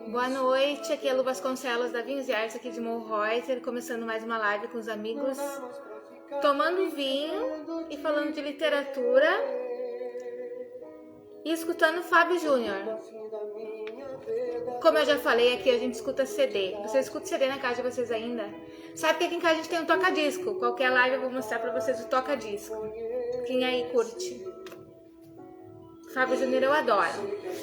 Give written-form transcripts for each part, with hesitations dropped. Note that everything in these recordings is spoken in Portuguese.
Boa noite, aqui é Lu Vasconcelos da Vinhos e Artes aqui de Monreuter, começando mais uma live com os amigos, tomando vinho e falando de literatura e escutando Fábio Júnior. Como eu já falei, aqui a gente escuta CD. Vocês escutam CD na casa de vocês ainda? Sabe que aqui em casa a gente tem um toca-disco. Qualquer live eu vou mostrar pra vocês o toca-disco. Quem aí curte? Fábio Júnior eu adoro.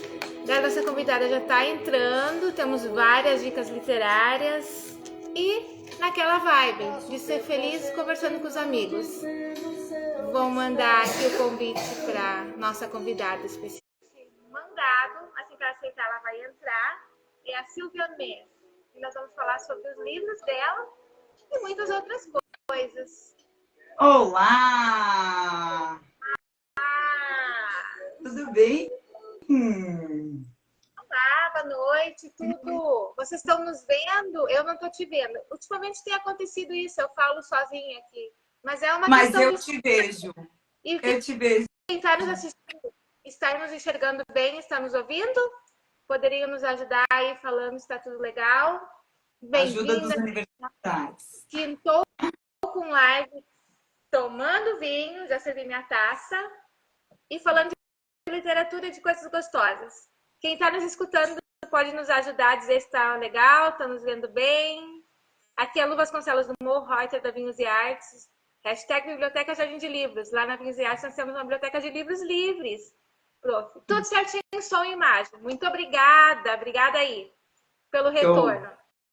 Galera, nossa convidada já tá entrando, temos várias dicas literárias e naquela vibe de ser feliz conversando com os amigos. Vou mandar aqui o convite para nossa convidada especial. Mandado, assim que ela aceitar, ela vai entrar. É a Silvia Mes. E nós vamos falar sobre os livros dela e muitas outras coisas. Olá! Tudo bem? Olá, boa noite, tudo. Vocês estão nos vendo? Eu não estou te vendo. Ultimamente tem acontecido isso, eu falo sozinha aqui. Mas é uma questão eu te vejo. E eu te vejo. Quem está nos assistindo, está nos enxergando bem, está nos ouvindo? Poderiam nos ajudar aí falando se está tudo legal? Ajuda dos Bem-vinda. universitários. Estou com live, tomando vinho, já servi minha taça e falando de literatura e de coisas gostosas. Quem está nos escutando pode nos ajudar a dizer se está legal, está nos vendo bem. Aqui é a Lu Vasconcelos do Monreuter, da Vinhos e Artes. Hashtag Biblioteca Jardim de Livros. Lá na Vinhos e Artes nós temos uma biblioteca de livros livres. Prof. Tudo certinho, som e imagem. Muito obrigada. Obrigada aí pelo retorno.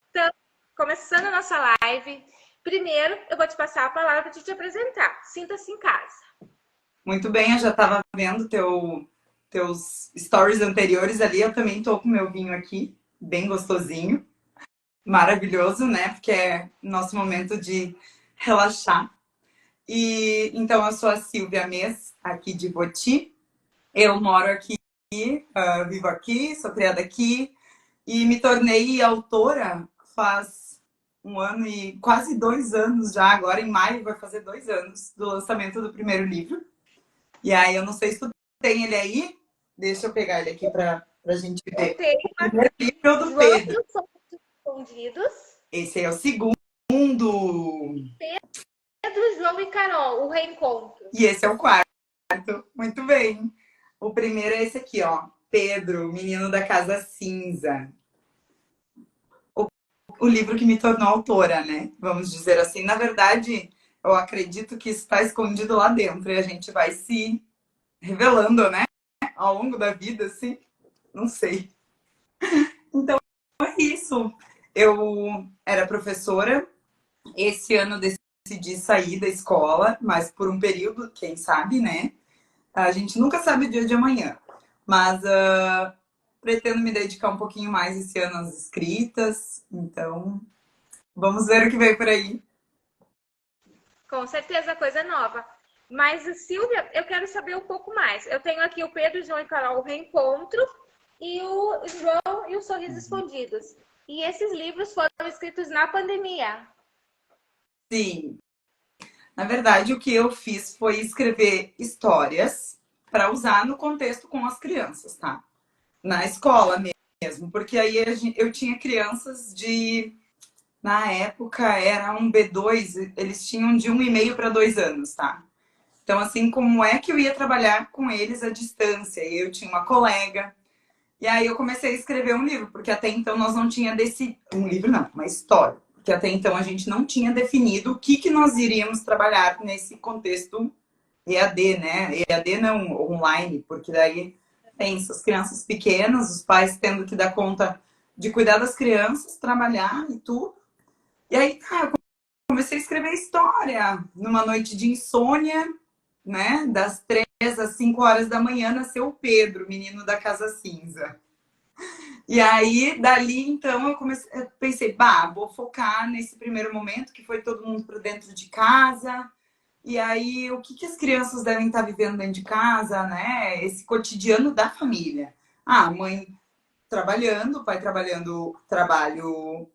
Então, começando a nossa live, primeiro eu vou te passar a palavra para te apresentar. Sinta-se em casa. Muito bem, eu já estava vendo teus stories anteriores ali. Eu também estou com meu vinho aqui, bem gostosinho. Maravilhoso, né? Porque é nosso momento de relaxar. E então eu sou a Silvia Mes, aqui de Voti. Eu moro aqui, vivo aqui, sou criada aqui e me tornei autora faz 1 ano e quase 2 anos já. Agora em maio vai fazer 2 anos do lançamento do primeiro livro. E aí eu não sei se tu tem ele aí. Deixa eu pegar ele aqui pra gente ver. O primeiro livro do Pedro. Escondidos. Esse é o segundo. Pedro, João e Carol, o reencontro. E esse é o quarto. Muito bem. O primeiro é esse aqui, ó. Pedro, menino da casa cinza. O livro que me tornou autora, né? Vamos dizer assim. Na verdade, eu acredito que isso está escondido lá dentro e a gente vai se revelando, né? Ao longo da vida, assim. Não sei. Então, é isso. Eu era professora. Esse ano decidi sair da escola, mas por um período, quem sabe, né? A gente nunca sabe o dia de amanhã. Mas pretendo me dedicar um pouquinho mais esse ano às escritas. Então, vamos ver o que vem por aí. Com certeza, coisa nova. Mas, Silvia, eu quero saber um pouco mais. Eu tenho aqui o Pedro, João e Carol, o Reencontro, e o João e os Sorrisos Escondidos. E esses livros foram escritos na pandemia. Sim. Na verdade, o que eu fiz foi escrever histórias para usar no contexto com as crianças, tá? Na escola mesmo. Porque aí eu tinha crianças de... Na época, era um B2, eles tinham de 1,5 para 2 anos, tá? Então, assim, como é que eu ia trabalhar com eles à distância? Eu tinha uma colega, e aí eu comecei a escrever um livro, porque até então nós não tinha um livro não, uma história. Porque até então a gente não tinha definido o que nós iríamos trabalhar nesse contexto EAD, né? EAD não, online, porque daí tem essas crianças pequenas, os pais tendo que dar conta de cuidar das crianças, trabalhar e tudo. E aí, tá, eu comecei a escrever história. Numa noite de insônia, né? Das 3 às 5 horas da manhã, nasceu o Pedro, menino da casa cinza. E aí, dali, então, eu pensei, vou focar nesse primeiro momento, que foi todo mundo para dentro de casa. E aí, o que as crianças devem estar vivendo dentro de casa, né? Esse cotidiano da família. Mãe trabalhando, pai trabalhando, trabalho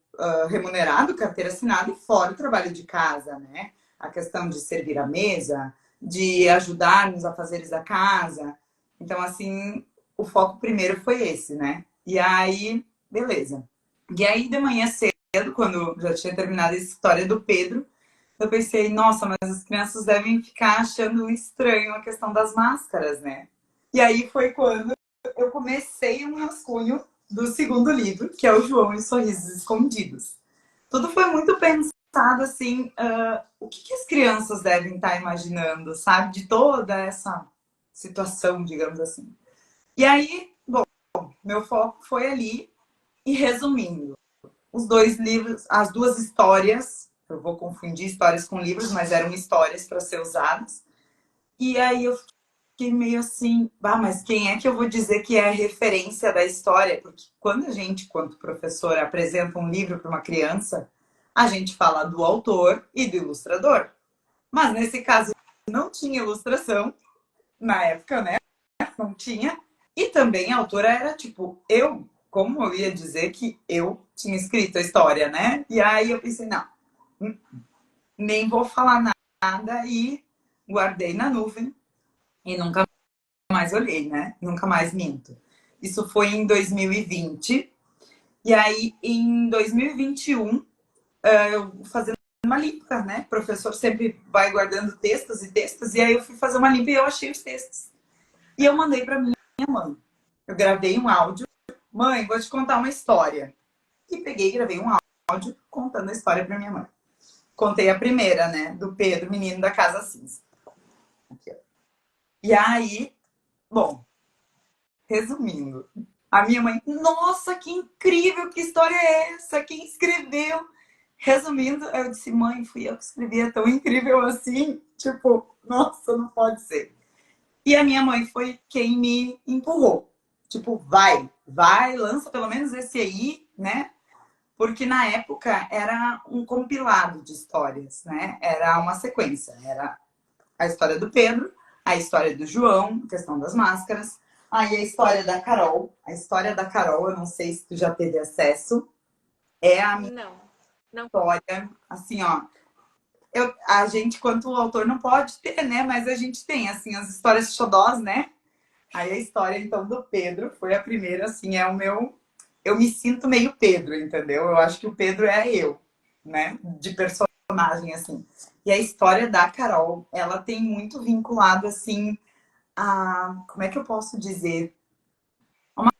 remunerado, carteira assinada, e fora o trabalho de casa, né? A questão de servir a mesa, de ajudar nos afazeres da casa. Então, assim, o foco primeiro foi esse, né? E aí, beleza. E aí, de manhã cedo, quando já tinha terminado a história do Pedro, eu pensei, nossa, mas as crianças devem ficar achando estranho a questão das máscaras, né? E aí foi quando eu comecei um rascunho do segundo livro, que é o João e os Sorrisos Escondidos. Tudo foi muito pensado, assim, o que as crianças devem estar imaginando, sabe? De toda essa situação, digamos assim. E aí, bom, meu foco foi ali, e resumindo, os dois livros, as duas histórias, eu vou confundir histórias com livros, mas eram histórias para ser usadas. E aí eu fiquei meio assim, mas quem é que eu vou dizer que é a referência da história? Porque quando a gente, quanto professora, apresenta um livro para uma criança, a gente fala do autor e do ilustrador. Mas nesse caso não tinha ilustração, na época, né? Não tinha. E também a autora era tipo, como eu ia dizer que eu tinha escrito a história, né? E aí eu pensei, não, nem vou falar nada e guardei na nuvem e nunca mais olhei, né? Nunca mais minto. Isso foi em 2020. E aí, em 2021, eu fazendo uma limpa, né? O professor sempre vai guardando textos e textos. E aí eu fui fazer uma limpa e eu achei os textos. E eu mandei para minha mãe. Eu gravei um áudio. Mãe, vou te contar uma história. E peguei e gravei um áudio contando a história para minha mãe. Contei a primeira, né? Do Pedro, menino da Casa Cinza. Aqui, ó. E aí, bom, resumindo, a minha mãe, nossa, que incrível, que história é essa? Quem escreveu? Resumindo, eu disse, mãe, fui eu que escrevi, é tão incrível assim? Tipo, nossa, não pode ser. E a minha mãe foi quem me empurrou. Tipo, vai, lança pelo menos esse aí, né? Porque na época era um compilado de histórias, né? Era uma sequência. Era a história do Pedro, a história do João, a questão das máscaras, aí a história da Carol. A história da Carol, eu não sei se tu já teve acesso, é a minha Não, não. história, assim, ó. A gente, quanto autor, não pode ter, né? Mas a gente tem, assim, as histórias xodós, né? Aí a história, então, do Pedro foi a primeira, assim, é o meu. Eu me sinto meio Pedro, entendeu? Eu acho que o Pedro é eu, né? De personagem, assim. E a história da Carol, ela tem muito vinculado, assim, a. Como é que eu posso dizer? Uma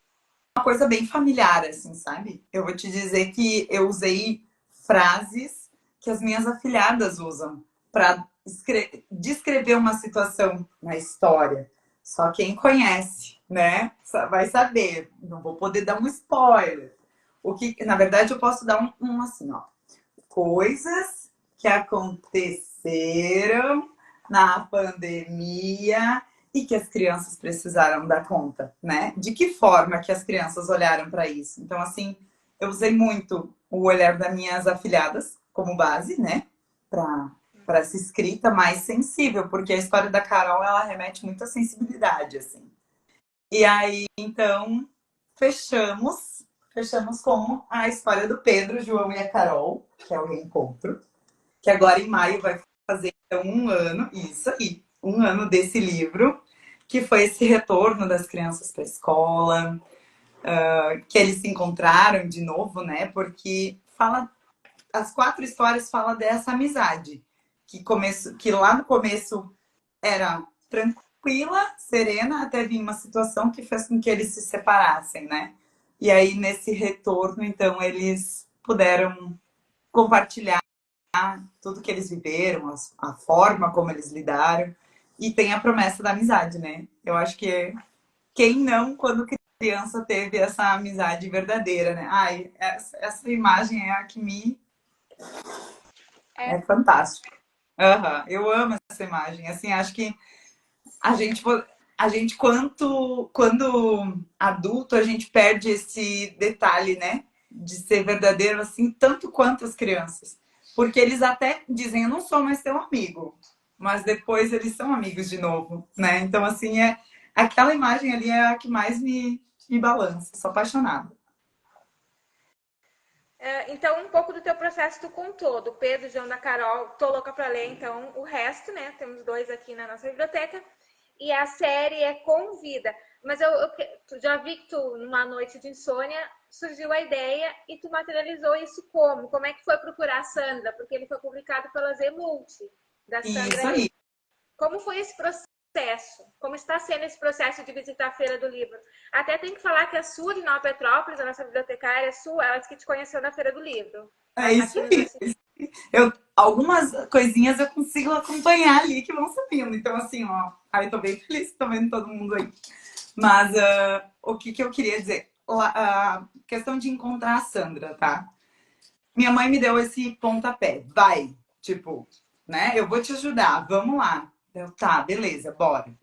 coisa bem familiar, assim, sabe? Eu vou te dizer que eu usei frases que as minhas afilhadas usam para descrever uma situação na história. Só quem conhece, né? Vai saber. Não vou poder dar um spoiler. O que, na verdade, eu posso dar um assim, ó. Coisas que aconteceram na pandemia e que as crianças precisaram dar conta, né? De que forma que as crianças olharam para isso? Então, assim, eu usei muito o olhar das minhas afilhadas como base, né? Para essa escrita mais sensível, porque a história da Carol, ela remete muito à sensibilidade, assim. E aí, então, fechamos com a história do Pedro, João e a Carol, que é o reencontro, que agora em maio vai fazer então, um ano, isso aí, um ano desse livro, que foi esse retorno das crianças para a escola, que eles se encontraram de novo, né? Porque as quatro histórias falam dessa amizade, que lá no começo era tranquila, serena, até vir uma situação que fez com que eles se separassem, né? E aí, nesse retorno, então, eles puderam compartilhar tudo que eles viveram, a forma como eles lidaram. E tem a promessa da amizade, né? Eu acho que quem não, quando criança, teve essa amizade verdadeira, né? Ai, essa imagem é a que me É, é fantástica. Uhum, eu amo essa imagem. Assim, acho que a gente, a gente quando adulto, a gente perde esse detalhe, né? De ser verdadeiro, assim, tanto quanto as crianças. Porque eles até dizem, eu não sou mais teu amigo. Mas depois eles são amigos de novo, né? Então, assim, aquela imagem ali é a que mais me balança. Sou apaixonada. então, um pouco do teu processo tu contou, do Pedro, João, da Carol. Tô louca pra ler, então, o resto, né? Temos dois aqui na nossa biblioteca. E a série é Convida. Mas tu já vi que tu, numa noite de insônia, surgiu a ideia e tu materializou isso como? Como é que foi procurar a Sandra? Porque ele foi publicado pela Zemulti, da Sandra. Isso aí. Como foi esse processo? Como está sendo esse processo de visitar a Feira do Livro? Até tem que falar que a Su de Nova Petrópolis, a nossa bibliotecária, ela que te conheceu na Feira do Livro. É isso aí. Algumas coisinhas eu consigo acompanhar ali que vão subindo. Então, assim, ó, aí tô bem feliz, tô vendo todo mundo aí. Mas o que eu queria dizer? A questão de encontrar a Sandra, tá? Minha mãe me deu esse pontapé. Vai, tipo, né? Eu vou te ajudar, vamos lá. Eu, tá, beleza, bora.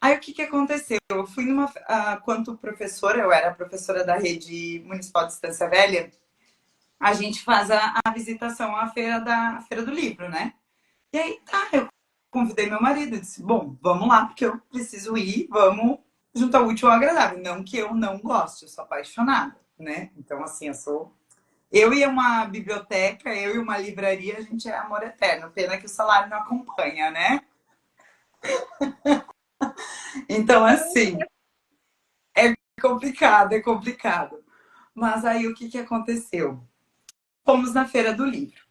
Aí o que aconteceu? Eu fui quanto professora, eu era professora da rede municipal de Estância Velha, a gente faz a visitação à feira do livro, né? E aí, tá, eu convidei meu marido e disse, bom, vamos lá, porque eu preciso ir, vamos juntar o útil ao agradável. Não que eu não goste, eu sou apaixonada, né? Então, assim, eu e uma biblioteca, eu e uma livraria, a gente é amor eterno. Pena que o salário não acompanha, né? Então, assim, é complicado, é complicado. Mas aí, o que aconteceu? Fomos na Feira do Livro.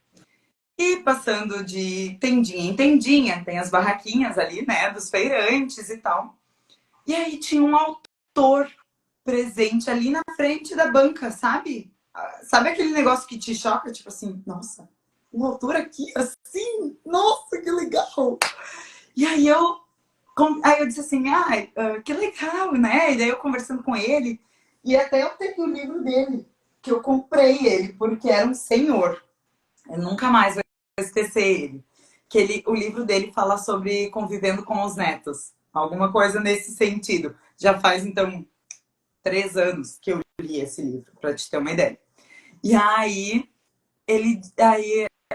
E passando de tendinha em tendinha, tem as barraquinhas ali, né, dos feirantes e tal. E aí tinha um autor presente ali na frente da banca, sabe? Sabe aquele negócio que te choca? Tipo assim, nossa, um autor aqui assim? Nossa, que legal! E aí eu disse assim, que legal, né? E daí eu conversando com ele, e até eu tenho o livro dele, que eu comprei ele, porque era um senhor. Eu nunca mais vou esquecer ele. O livro dele fala sobre convivendo com os netos. Alguma coisa nesse sentido. Já faz, então, 3 anos que eu li esse livro, para te ter uma ideia. E aí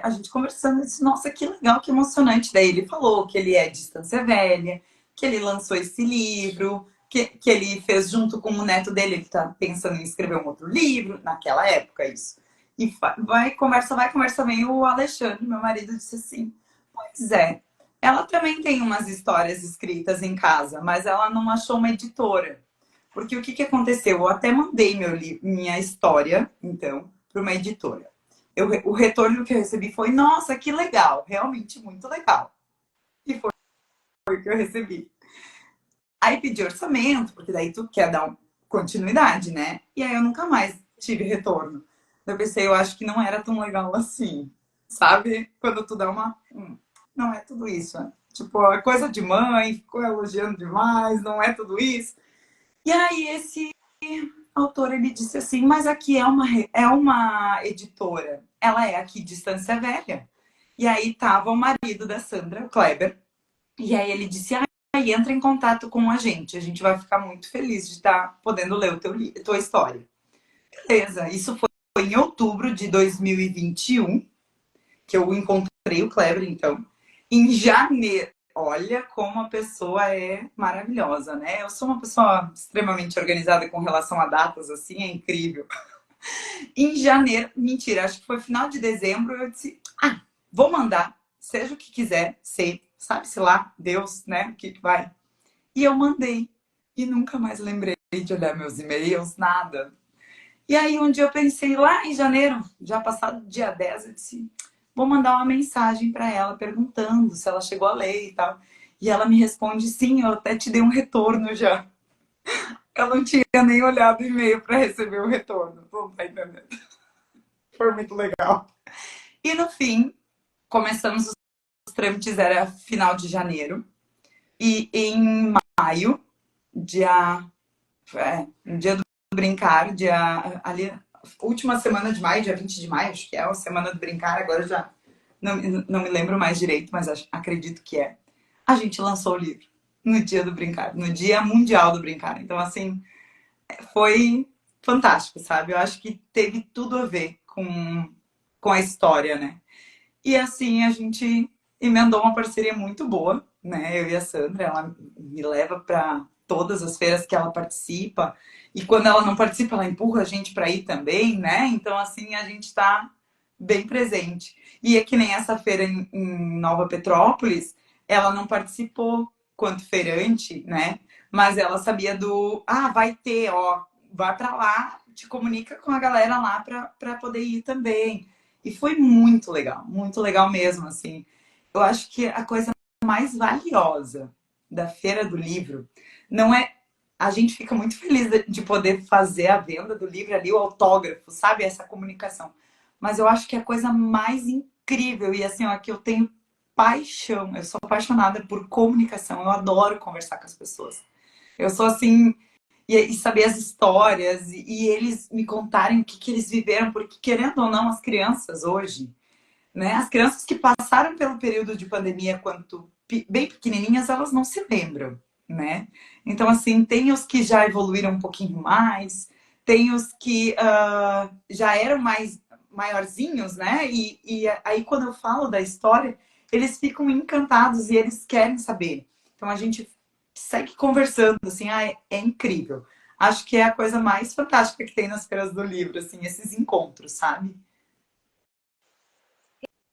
a gente conversando, eu disse, nossa, que legal, que emocionante. Daí ele falou que ele é de Estância Velha, que ele lançou esse livro, que ele fez junto com o neto dele, ele está pensando em escrever um outro livro, naquela época, isso. E vai, conversa vem. O Alexandre, meu marido, disse assim, pois é, ela também tem umas histórias escritas em casa, mas ela não achou uma editora. Porque o que aconteceu? Eu até mandei minha história, então, para uma editora. O retorno que eu recebi foi, nossa, que legal, realmente muito legal. E foi o que eu recebi. Aí pedi orçamento, porque daí tu quer dar continuidade, né? E aí eu nunca mais tive retorno. Eu pensei, eu acho que não era tão legal assim, sabe? Quando tu dá uma... não é tudo isso, né? Tipo, é coisa de mãe, ficou elogiando demais, não é tudo isso. E aí esse autor, ele disse assim, mas aqui é uma editora, ela é aqui de Estância Velha. E aí tava o marido da Sandra, o Kleber, e aí ele disse, entra em contato com a gente vai ficar muito feliz de estar podendo ler tua história. Beleza, isso foi em outubro de 2021, que eu encontrei o Kleber, então. Em janeiro, olha como a pessoa é maravilhosa, né? Eu sou uma pessoa extremamente organizada com relação a datas, assim, é incrível. Em janeiro, mentira, acho que foi final de dezembro, eu disse, vou mandar, seja o que quiser, sabe-se lá, Deus, né, o que vai. E eu mandei. E nunca mais lembrei de olhar meus e-mails, nada. E aí um dia eu pensei, lá em janeiro, já passado dia 10, eu disse, vou mandar uma mensagem para ela perguntando se ela chegou a ler e tal. E ela me responde, sim, eu até te dei um retorno já. Eu não tinha nem olhado o e-mail para receber o retorno. Não tá entendendo? Foi muito legal. E no fim, começamos os trâmites, era final de janeiro. E em maio, no dia do brincar, ali, última semana de maio, dia 20 de maio, acho que é a semana do brincar, agora já não me lembro mais direito, mas acredito que é. A gente lançou o livro no dia do brincar, no dia mundial do brincar. Então, assim, foi fantástico, sabe? Eu acho que teve tudo a ver com a história, né? E assim, a gente emendou uma parceria muito boa, né? Eu e a Sandra, ela me leva para todas as feiras que ela participa. E quando ela não participa, ela empurra a gente para ir também, né? Então, assim, a gente está bem presente. E é que nem essa feira em Nova Petrópolis, ela não participou quanto feirante, né? Mas ela sabia vai ter, ó, vai pra lá, te comunica com a galera lá pra poder ir também. E foi muito legal mesmo, assim. Eu acho que a coisa mais valiosa da Feira do Livro não é. A gente fica muito feliz de poder fazer a venda do livro ali, o autógrafo, sabe? Essa comunicação. Mas eu acho que a coisa mais incrível, e assim, ó, que eu tenho paixão, eu sou apaixonada por comunicação, eu adoro conversar com as pessoas. Eu sou assim, e saber as histórias, e eles me contarem o que eles viveram, porque querendo ou não, as crianças hoje, né? As crianças que passaram pelo período de pandemia quanto bem pequenininhas, elas não se lembram, né? Então, assim, tem os que já evoluíram um pouquinho mais, tem os que já eram mais maiorzinhos, né? E aí, quando eu falo da história, eles ficam encantados e eles querem saber. Então, a gente segue conversando, assim, é incrível. Acho que é a coisa mais fantástica que tem nas feiras do livro, assim, esses encontros, sabe?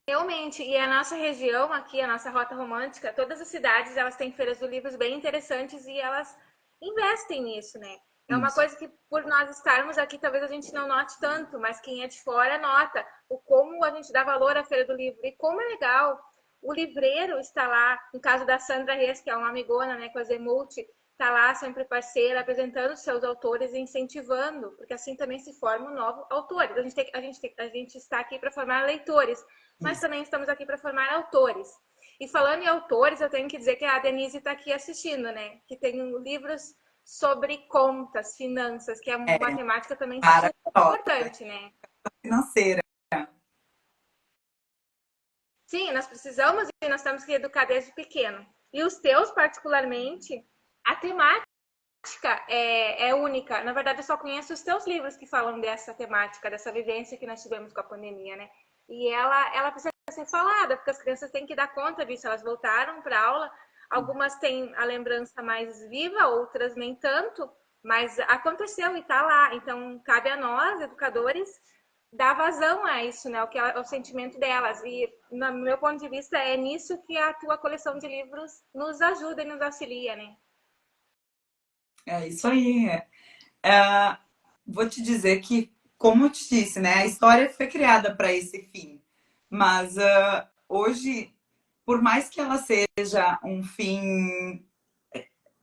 Realmente, e a nossa região aqui, a nossa rota romântica, todas as cidades, elas têm feiras do livro bem interessantes e elas investem nisso, né? É uma Isso. coisa que, por nós estarmos aqui, talvez a gente não note tanto, mas quem é de fora nota o como a gente dá valor à Feira do Livro e como é legal. O livreiro está lá, no caso da Sandra Reis, que é uma amigona, né, com a Zemult, está lá sempre parceira, apresentando seus autores e incentivando, porque assim também se formam novos autores. A gente está aqui para formar leitores, mas Isso. também estamos aqui para formar autores. E falando em autores, eu tenho que dizer que a Denise está aqui assistindo, né? Que tem livros sobre contas, finanças, que é uma temática também super Maravilhosa, importante, né? financeira. Sim, nós precisamos e nós temos que educar desde pequeno. E os teus, particularmente, a temática é única. Na verdade, eu só conheço os teus livros que falam dessa temática, dessa vivência que nós tivemos com a pandemia, né? E ela precisa ser falada, porque as crianças têm que dar conta disso. Elas voltaram para a aula, algumas têm a lembrança mais viva, outras nem tanto, mas aconteceu e está lá. Então, cabe a nós, educadores, dar vazão a isso, né? O sentimento delas. E, no meu ponto de vista, é nisso que a tua coleção de livros nos ajuda e nos auxilia, né? É isso aí. Vou te dizer que, como eu te disse, né, a história foi criada para esse fim. Mas hoje, por mais que ela seja um fim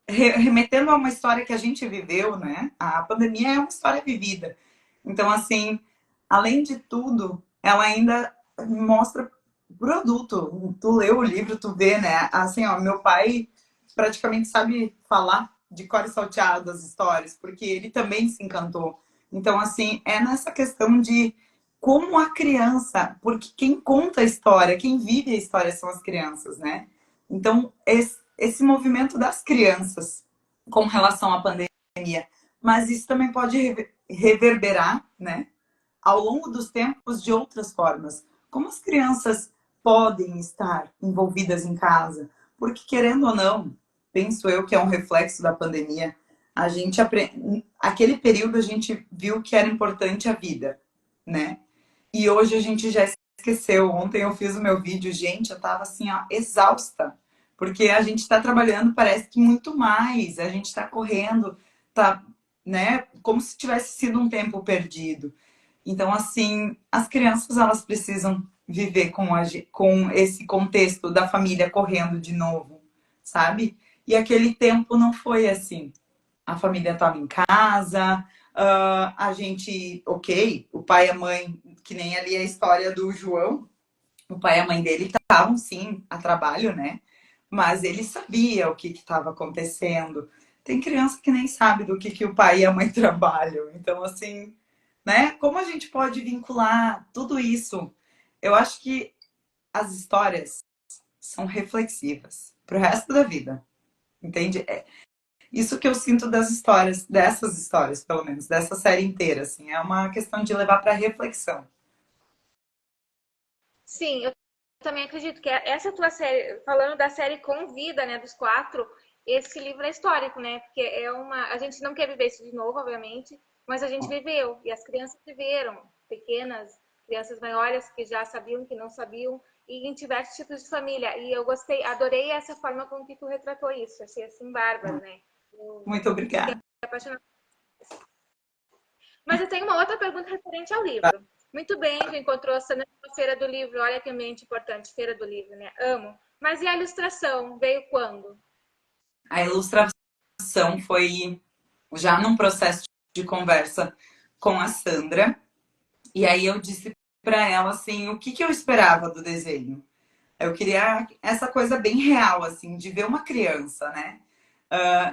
remetendo a uma história que a gente viveu, né? A pandemia é uma história vivida. Então, assim, além de tudo, ela ainda mostra produto. Tu lê o livro, tu vê, né? Assim, ó, meu pai praticamente sabe falar de cor e salteado as histórias, porque ele também se encantou. Então, assim, é nessa questão de como a criança, porque quem conta a história, quem vive a história são as crianças, né? Então, esse movimento das crianças com relação à pandemia, mas isso também pode reverberar, né, ao longo dos tempos de outras formas. Como as crianças podem estar envolvidas em casa? Porque, querendo ou não, penso eu que é um reflexo da pandemia, a gente aquele período a gente viu que era importante a vida, né? E hoje a gente já esqueceu. Ontem eu fiz o meu vídeo, gente, eu tava assim, ó, exausta. Porque a gente está trabalhando, parece que muito mais, a gente está correndo, tá, né, como se tivesse sido um tempo perdido. Então, assim, as crianças elas precisam viver com esse contexto da família correndo de novo, sabe? E aquele tempo não foi assim. A família estava em casa, a gente, ok, o pai e a mãe, que nem ali a história do João, o pai e a mãe dele estavam sim a trabalho, né? Mas ele sabia o que estava acontecendo. Tem criança que nem sabe do que o pai e a mãe trabalham. Então, assim, né? Como a gente pode vincular tudo isso? Eu acho que as histórias são reflexivas para o resto da vida, entende? É isso que eu sinto das histórias, dessas histórias, pelo menos, dessa série inteira, assim, é uma questão de levar para reflexão. Sim, eu também acredito que essa tua série, falando da série Com Vida, né, dos quatro, esse livro é histórico, né? Porque é uma, a gente não quer viver isso de novo, obviamente, mas a gente viveu e as crianças viveram, pequenas, crianças maiores que já sabiam, que não sabiam, e em diversos tipos de família. E eu gostei, adorei essa forma com que tu retratou isso. Achei assim bárbaro, né? Muito Fiquei obrigada. apaixonada. Mas eu tenho uma outra pergunta referente ao livro. Muito bem, já encontrou a Sandra na Feira do Livro. Olha que ambiente importante, Feira do Livro, né? Amo. Mas e a ilustração? Veio quando? A ilustração foi já num processo de conversa com a Sandra. E aí eu disse para ela assim, o que que eu esperava do desenho. Eu queria essa coisa bem real, assim, de ver uma criança, né?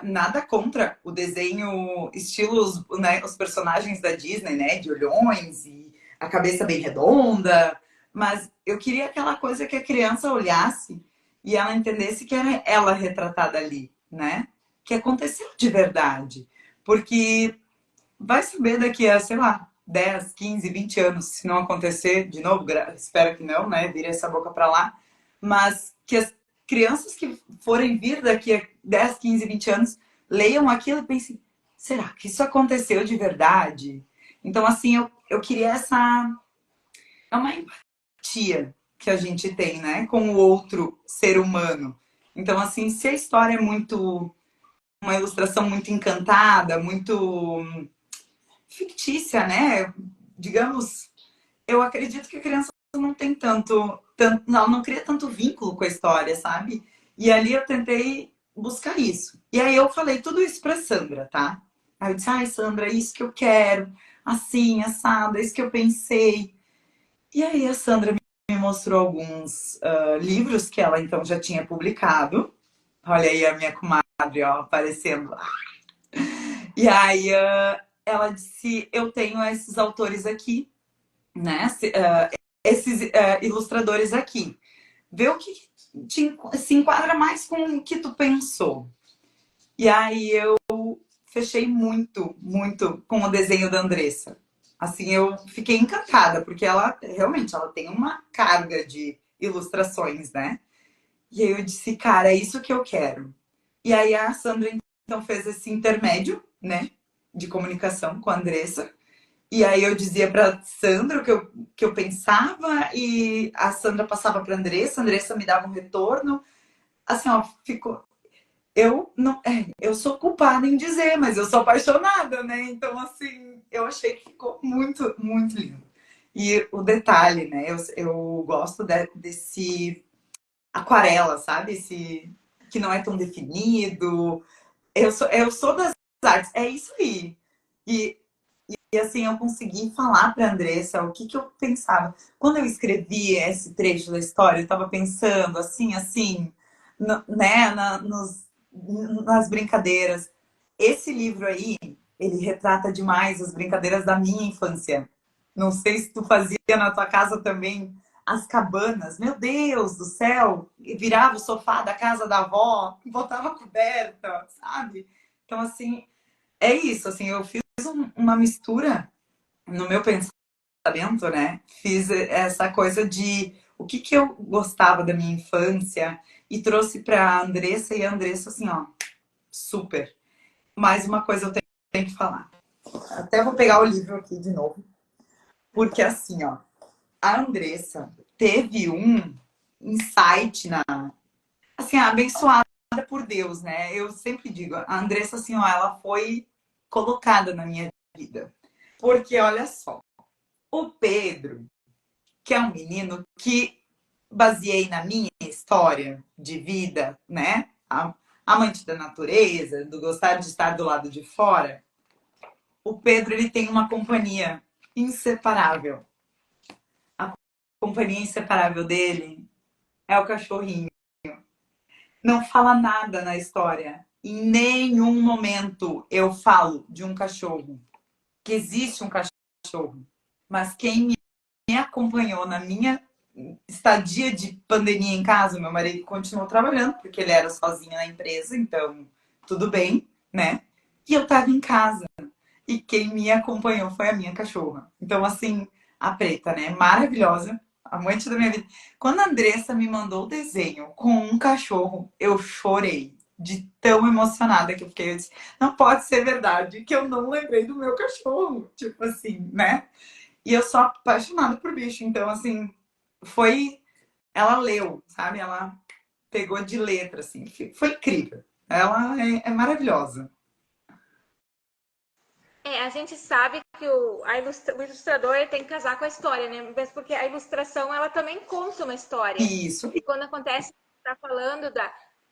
Nada contra o desenho, estilos, né, os personagens da Disney, né? De olhões e a cabeça bem redonda. Mas eu queria aquela coisa que a criança olhasse e ela entendesse que era ela retratada ali, né? Que aconteceu de verdade. Porque vai saber daqui a, sei lá, 10, 15, 20 anos, se não acontecer de novo, espero que não, né? Vire essa boca pra lá. Mas que as crianças que forem vir daqui a 10, 15, 20 anos leiam aquilo e pensem: será que isso aconteceu de verdade? Então, assim, eu queria essa. É uma empatia que a gente tem, né? Com o outro ser humano. Então, assim, se a história é muito. Uma ilustração muito encantada, muito fictícia, né? Digamos, eu acredito que a criança não tem não cria tanto vínculo com a história, sabe? E ali eu tentei buscar isso. E aí eu falei tudo isso pra Sandra, tá? Aí eu disse, ai, Sandra, é isso que eu quero, assim, assado, é isso que eu pensei. E aí a Sandra me mostrou alguns livros que ela então já tinha publicado. Olha aí a minha comadre, ó, aparecendo lá. E aí ela disse, eu tenho esses autores aqui, né? Esses ilustradores aqui. Vê o que se enquadra mais com o que tu pensou. E aí eu fechei muito, muito com o desenho da Andressa. Assim, eu fiquei encantada, porque ela realmente ela tem uma carga de ilustrações, né? E aí eu disse, cara, é isso que eu quero. E aí a Sandra então fez esse intermédio, né, de comunicação com a Andressa. E aí eu dizia para Sandra o que eu pensava e a Sandra passava para a Andressa me dava um retorno. Assim, ó, ficou. Eu não, eu sou culpada em dizer, mas eu sou apaixonada, né? Então, assim, eu achei que ficou muito, muito lindo. E o detalhe, né? Eu gosto desse aquarela, sabe? Esse que não é tão definido. Eu sou das artes, é isso aí. E e assim, eu consegui falar para a Andressa o que, que eu pensava. Quando eu escrevi esse trecho da história, eu estava pensando assim, assim, né, nas brincadeiras. Esse livro aí, ele retrata demais as brincadeiras da minha infância. Não sei se tu fazia na tua casa também as cabanas. Meu Deus do céu! Virava o sofá da casa da avó, botava coberta, sabe? Então, assim, é isso. Assim, eu fiz uma mistura no meu pensamento, né? Fiz essa coisa de o que que eu gostava da minha infância e trouxe para Andressa e a Andressa assim, ó, super. Mais uma coisa eu tenho que falar. Até vou pegar o livro aqui de novo, porque assim, ó, a Andressa teve um insight assim, abençoada por Deus, né? Eu sempre digo, a Andressa assim, ó, ela foi colocada na minha vida. Porque olha só, o Pedro, que é um menino que baseei na minha história de vida, né? Amante da natureza, do gostar de estar do lado de fora. O Pedro, ele tem uma companhia inseparável. A companhia inseparável dele é o cachorrinho. Não fala nada na história. Em nenhum momento eu falo de um cachorro, que existe um cachorro. Mas quem me acompanhou na minha estadia de pandemia em casa, meu marido continuou trabalhando, porque ele era sozinho na empresa, então tudo bem, né? E eu tava em casa. E quem me acompanhou foi a minha cachorra. Então, assim, a preta, né? Maravilhosa, amante da minha vida. Quando a Andressa me mandou o desenho com um cachorro, eu chorei. De tão emocionada que eu fiquei. Eu disse, não pode ser verdade que eu não lembrei do meu cachorro. Tipo assim, né? E eu sou apaixonada por bicho. Então, assim, foi. Ela leu, sabe? Ela pegou de letra, assim. Foi incrível. Ela é maravilhosa. A gente sabe que o ilustrador ele tem que casar com a história, né? Mesmo porque a ilustração ela também conta uma história. Isso. E quando acontece, tá falando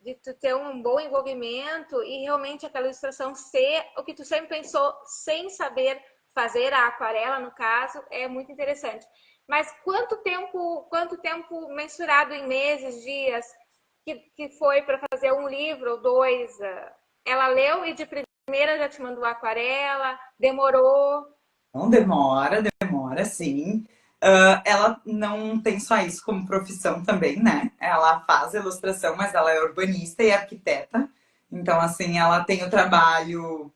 de tu ter um bom envolvimento e realmente aquela ilustração ser o que tu sempre pensou sem saber fazer a aquarela, no caso, é muito interessante. Mas quanto tempo mensurado em meses, dias, que foi para fazer um livro ou dois? Ela leu e de primeira já te mandou aquarela? Demorou? Não demora, sim. Ela não tem só isso como profissão também, né? Ela faz ilustração, mas ela é urbanista e arquiteta. Então, assim, ela tem o trabalho,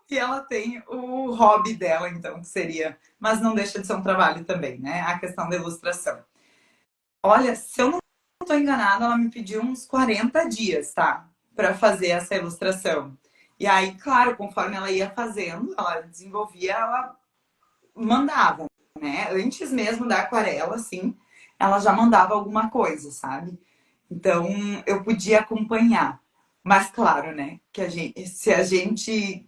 e ela tem o hobby dela, então, que seria. Mas não deixa de ser um trabalho também, né? A questão da ilustração. Olha, se eu não estou enganada, ela me pediu uns 40 dias, tá? Para fazer essa ilustração. E aí, claro, conforme ela ia fazendo, ela desenvolvia, ela mandava, né? Antes mesmo da aquarela, assim, ela já mandava alguma coisa, sabe? Então, eu podia acompanhar. Mas claro, né, que se a gente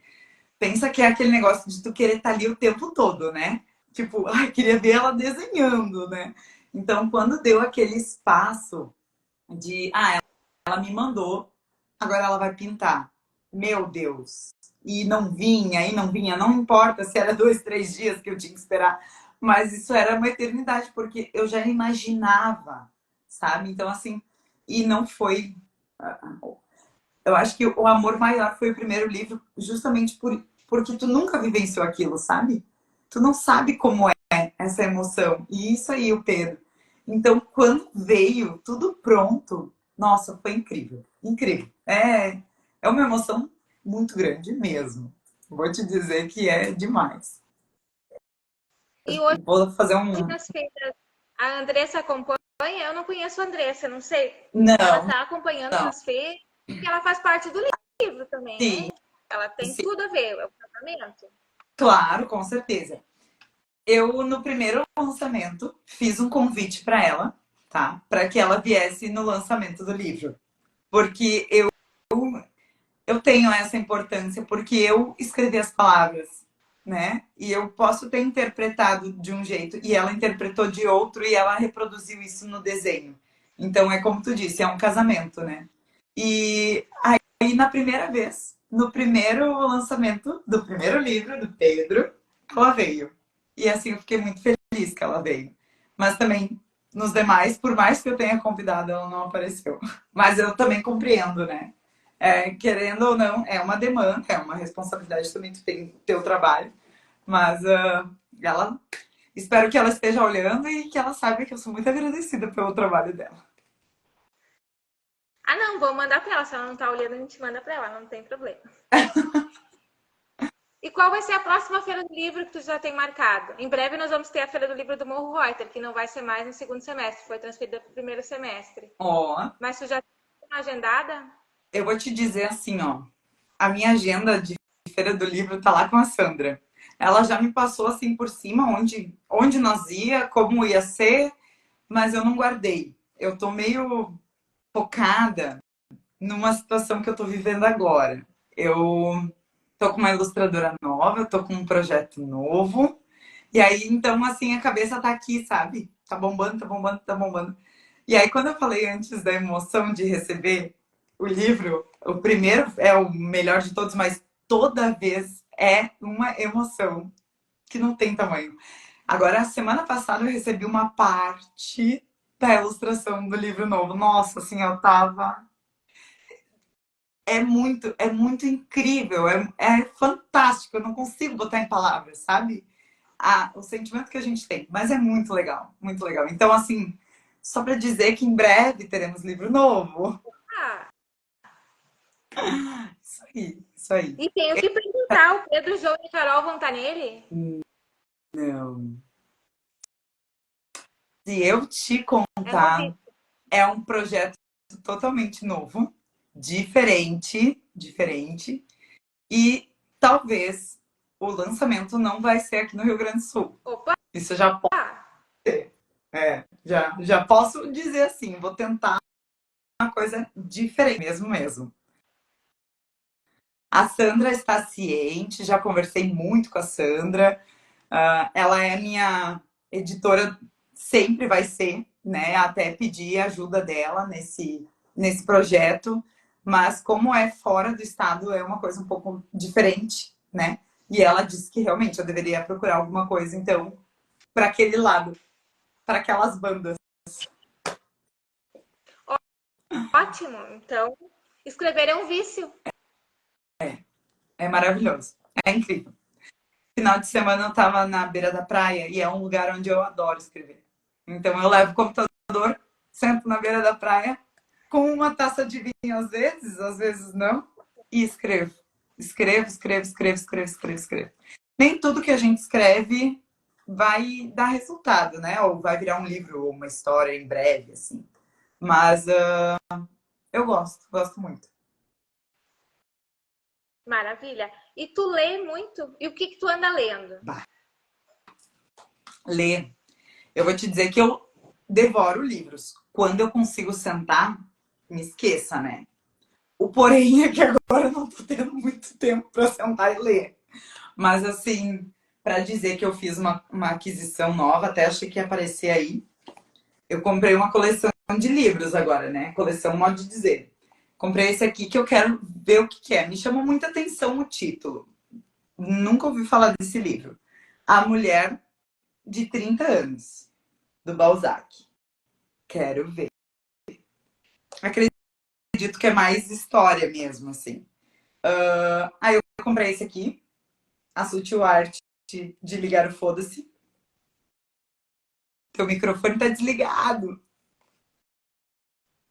pensa que é aquele negócio de tu querer estar ali o tempo todo, né? Tipo, ai, queria ver ela desenhando, né? Então, quando deu aquele espaço de, ela me mandou, agora ela vai pintar. Meu Deus. E não vinha, não importa se era 2, 3 dias que eu tinha que esperar, mas isso era uma eternidade, porque eu já imaginava, sabe? Então, assim, e não foi. Eu acho que o amor maior foi o primeiro livro, justamente porque tu nunca vivenciou aquilo, sabe? Tu não sabe como é essa emoção. E isso aí, o Pedro. Então, quando veio tudo pronto, nossa, foi incrível. Incrível. É uma emoção muito grande mesmo. Vou te dizer que é demais. E hoje Vou fazer um. nas feiras, a Andressa acompanha? Eu não conheço a Andressa, não sei. Ela Não, está acompanhando não. nas feiras e ela faz parte do livro também, Sim, né? Ela tem sim. tudo a ver, é o casamento. Claro, com certeza. Eu, no primeiro lançamento, fiz um convite para ela, tá? Para que ela viesse no lançamento do livro. Porque eu tenho essa importância, porque eu escrevi as palavras, né? E eu posso ter interpretado de um jeito e ela interpretou de outro e ela reproduziu isso no desenho. Então, é como tu disse, é um casamento, né? E aí, na primeira vez, no primeiro lançamento do primeiro livro do Pedro, ela veio. E assim, eu fiquei muito feliz que ela veio. Mas também, nos demais, por mais que eu tenha convidado, ela não apareceu. Mas eu também compreendo, né? Querendo ou não, é uma demanda, é uma responsabilidade também tu tem teu trabalho. Mas ela, espero que ela esteja olhando e que ela saiba que eu sou muito agradecida pelo trabalho dela. Ah, não, vou mandar para ela. Se ela não tá olhando, a gente manda para ela, não tem problema. E qual vai ser a próxima feira do livro que tu já tem marcado? Em breve nós vamos ter a feira do livro do Morro Reuter, que não vai ser mais no segundo semestre, foi transferida para o primeiro semestre. Ó, Mas tu já tem uma agendada? eu vou te dizer assim, ó, a minha agenda de Feira do Livro tá lá com a Sandra. Ela já me passou assim por cima onde nós ia, como ia ser, mas eu não guardei. Eu tô meio focada numa situação que eu tô vivendo agora. Eu tô com uma ilustradora nova, eu tô com um projeto novo. E aí, então, assim, a cabeça tá aqui, sabe? Tá bombando, tá bombando, tá bombando. E aí, quando eu falei antes da emoção de receber o livro, o primeiro é o melhor de todos, mas toda vez é uma emoção que não tem tamanho. Agora, a semana passada eu recebi uma parte da ilustração do livro novo. Nossa, assim, eu tava. É muito incrível, é fantástico. Eu não consigo botar em palavras, sabe? O sentimento que a gente tem. Mas é muito legal, muito legal. Então, assim, só para dizer que em breve teremos livro novo. Ah, Isso aí, isso aí. e tenho que perguntar, o Pedro, João e Carol vão estar nele? Não. Se eu te É contar, novidade. é um projeto totalmente novo, diferente, e talvez o lançamento não vai ser aqui no Rio Grande do Sul. Opa! Isso já pode ser. Já posso dizer assim, vou tentar uma coisa diferente mesmo. A Sandra está ciente, já conversei muito com a Sandra. Ela é minha editora, sempre vai ser, né? Até pedir ajuda dela nesse projeto. Mas como é fora do estado, é uma coisa um pouco diferente, né? E ela disse que realmente eu deveria procurar alguma coisa, então, para aquele lado, para aquelas bandas. Ótimo. Então, escrever é um vício. É maravilhoso. É incrível. Final de semana eu estava na beira da praia e é um lugar onde eu adoro escrever. Então eu levo o computador, sento na beira da praia com uma taça de vinho às vezes não, e escrevo. Escrevo, escrevo, escrevo, escrevo, escrevo, escrevo. Nem tudo que a gente escreve vai dar resultado, né? Ou vai virar um livro ou uma história em breve, assim. Mas eu gosto muito. Maravilha. E tu lê muito? E o que tu anda lendo? Bah, ler. Eu vou te dizer que eu devoro livros. Quando eu consigo sentar, me esqueça, né? O porém é que agora eu não tô tendo muito tempo para sentar e ler. Mas assim, para dizer que eu fiz uma aquisição nova, até achei que ia aparecer aí. Eu comprei uma coleção de livros agora, né? Coleção, modo de dizer. Comprei esse aqui que eu quero ver o que que é. Me chamou muita atenção o título. Nunca ouvi falar desse livro. A Mulher de 30 anos, do Balzac. Quero ver. Acredito que é mais história mesmo, assim. Aí eu comprei esse aqui, A Sutil Arte de Ligar o Foda-se. Teu microfone tá desligado.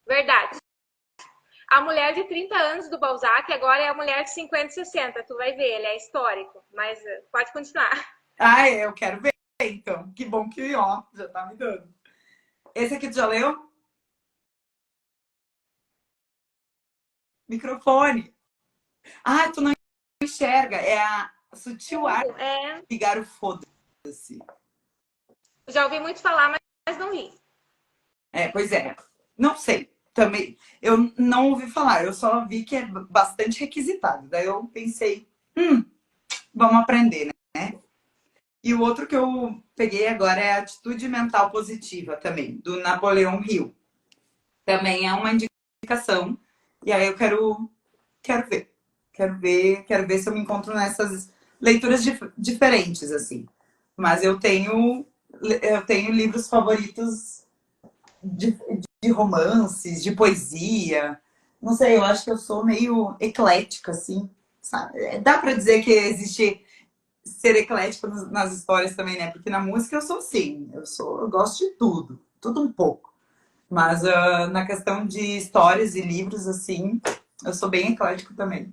Verdade. A mulher de 30 anos do Balzac agora é a mulher de 50 e 60. Tu vai ver, ele é histórico. Mas pode continuar. Eu quero ver, então. Que bom que, ó, já tá me dando. Esse aqui tu já leu? Microfone. Tu não enxerga. É a Sutil Arte É, de Ligar o Foda-se. já ouvi muito falar, mas não li. Pois é. Não sei. Também, eu não ouvi falar. Eu só vi que é bastante requisitado. Daí eu pensei, vamos aprender, né? E o outro que eu peguei agora é Atitude Mental Positiva também, do Napoleão Hill. Também é uma indicação. E aí eu quero ver. Quero ver se eu me encontro nessas leituras diferentes, assim. Mas eu tenho livros favoritos de, de romances, de poesia. Não sei, eu acho que eu sou meio eclética, assim. Sabe? Dá pra dizer que existe ser eclético nas histórias também, né? Porque na música eu sou assim, eu gosto de tudo, tudo um pouco. Mas na questão de histórias e livros, assim, eu sou bem eclético também.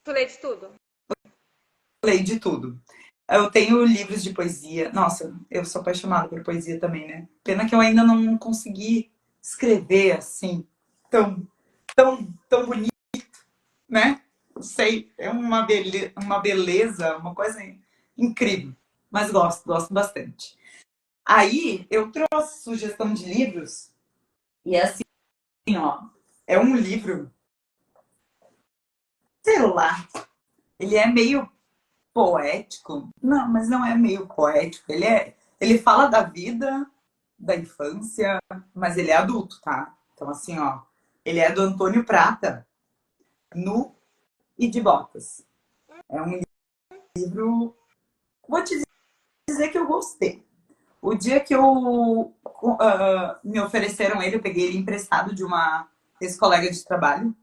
Tu lê de tudo? Leio de tudo. Eu tenho livros de poesia. Nossa, eu sou apaixonada por poesia também, né? Pena que eu ainda não consegui escrever assim, tão, tão bonito, né? Não sei, é uma beleza, uma coisa incrível. Mas gosto bastante. Aí eu trouxe sugestão de livros e é assim, ó, é um livro, sei lá, ele é meio poético. Não, mas não é meio poético. Ele fala da vida, da infância, mas ele é adulto, tá? Então assim, ó, ele é do Antônio Prata, Nu e de Botas. É um livro, vou te dizer que eu gostei. O dia que me ofereceram ele, eu peguei ele emprestado de uma ex-colega de trabalho.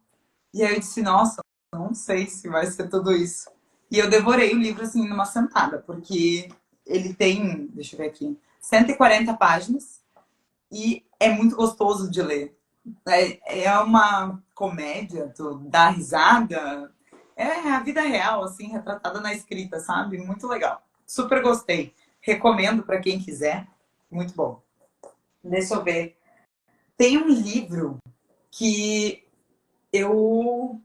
E aí eu disse, nossa, não sei se vai ser tudo isso. E eu devorei o livro assim numa sentada, porque ele tem, deixa eu ver aqui, 140 páginas e é muito gostoso de ler. É uma comédia, tu dá risada. É a vida real, assim, retratada na escrita, sabe? Muito legal. Super gostei. Recomendo para quem quiser. Muito bom. Deixa eu ver. Tem um livro que eu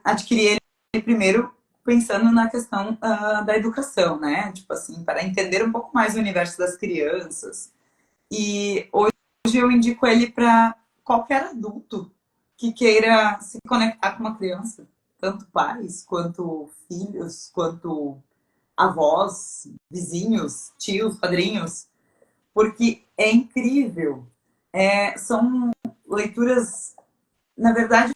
adquiri ele primeiro pensando na questão da educação, né? Tipo assim, para entender um pouco mais o universo das crianças. E hoje eu indico ele para qualquer adulto que queira se conectar com uma criança. tanto pais, quanto filhos, quanto avós, vizinhos, tios, padrinhos, porque é incrível. São leituras, na verdade,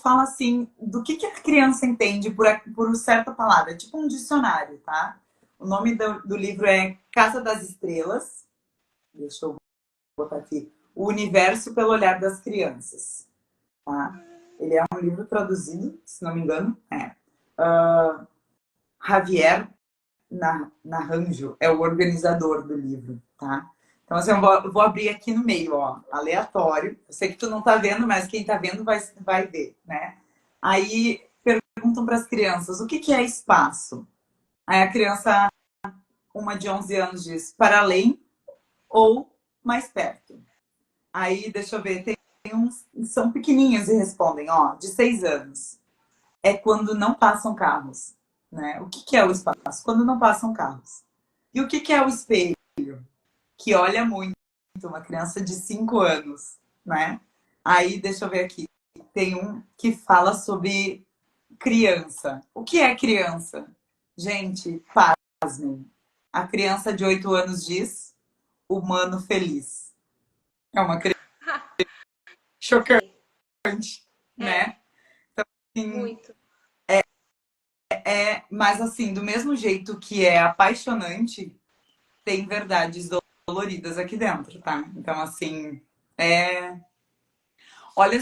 fala assim, do que a criança entende por certa palavra, é tipo um dicionário, tá? O nome do livro é Casa das Estrelas. Deixa eu botar aqui. O Universo pelo Olhar das Crianças. Tá? Ele é um livro traduzido, se não me engano. Javier Naranjo é o organizador do livro, tá? Então, assim, eu vou abrir aqui no meio, ó, aleatório. Eu sei que tu não tá vendo, mas quem tá vendo vai ver, né? Aí perguntam para as crianças, o que é espaço? Aí a criança, uma de 11 anos, diz, para além ou mais perto. Aí, deixa eu ver, tem uns, são pequenininhos e respondem, ó, de 6 anos. É quando não passam carros, né? O que é o espaço? Quando não passam carros. E o que é o espelho? Que olha muito, uma criança de 5 anos, né? Aí, deixa eu ver aqui, tem um que fala sobre criança. O que é criança? Gente, pasmem. A criança de 8 anos diz humano feliz. É uma criança chocante, Sim, é, né? Assim, muito. mas assim, do mesmo jeito que é apaixonante, tem verdades doloridas aqui dentro, tá? Então, assim, olha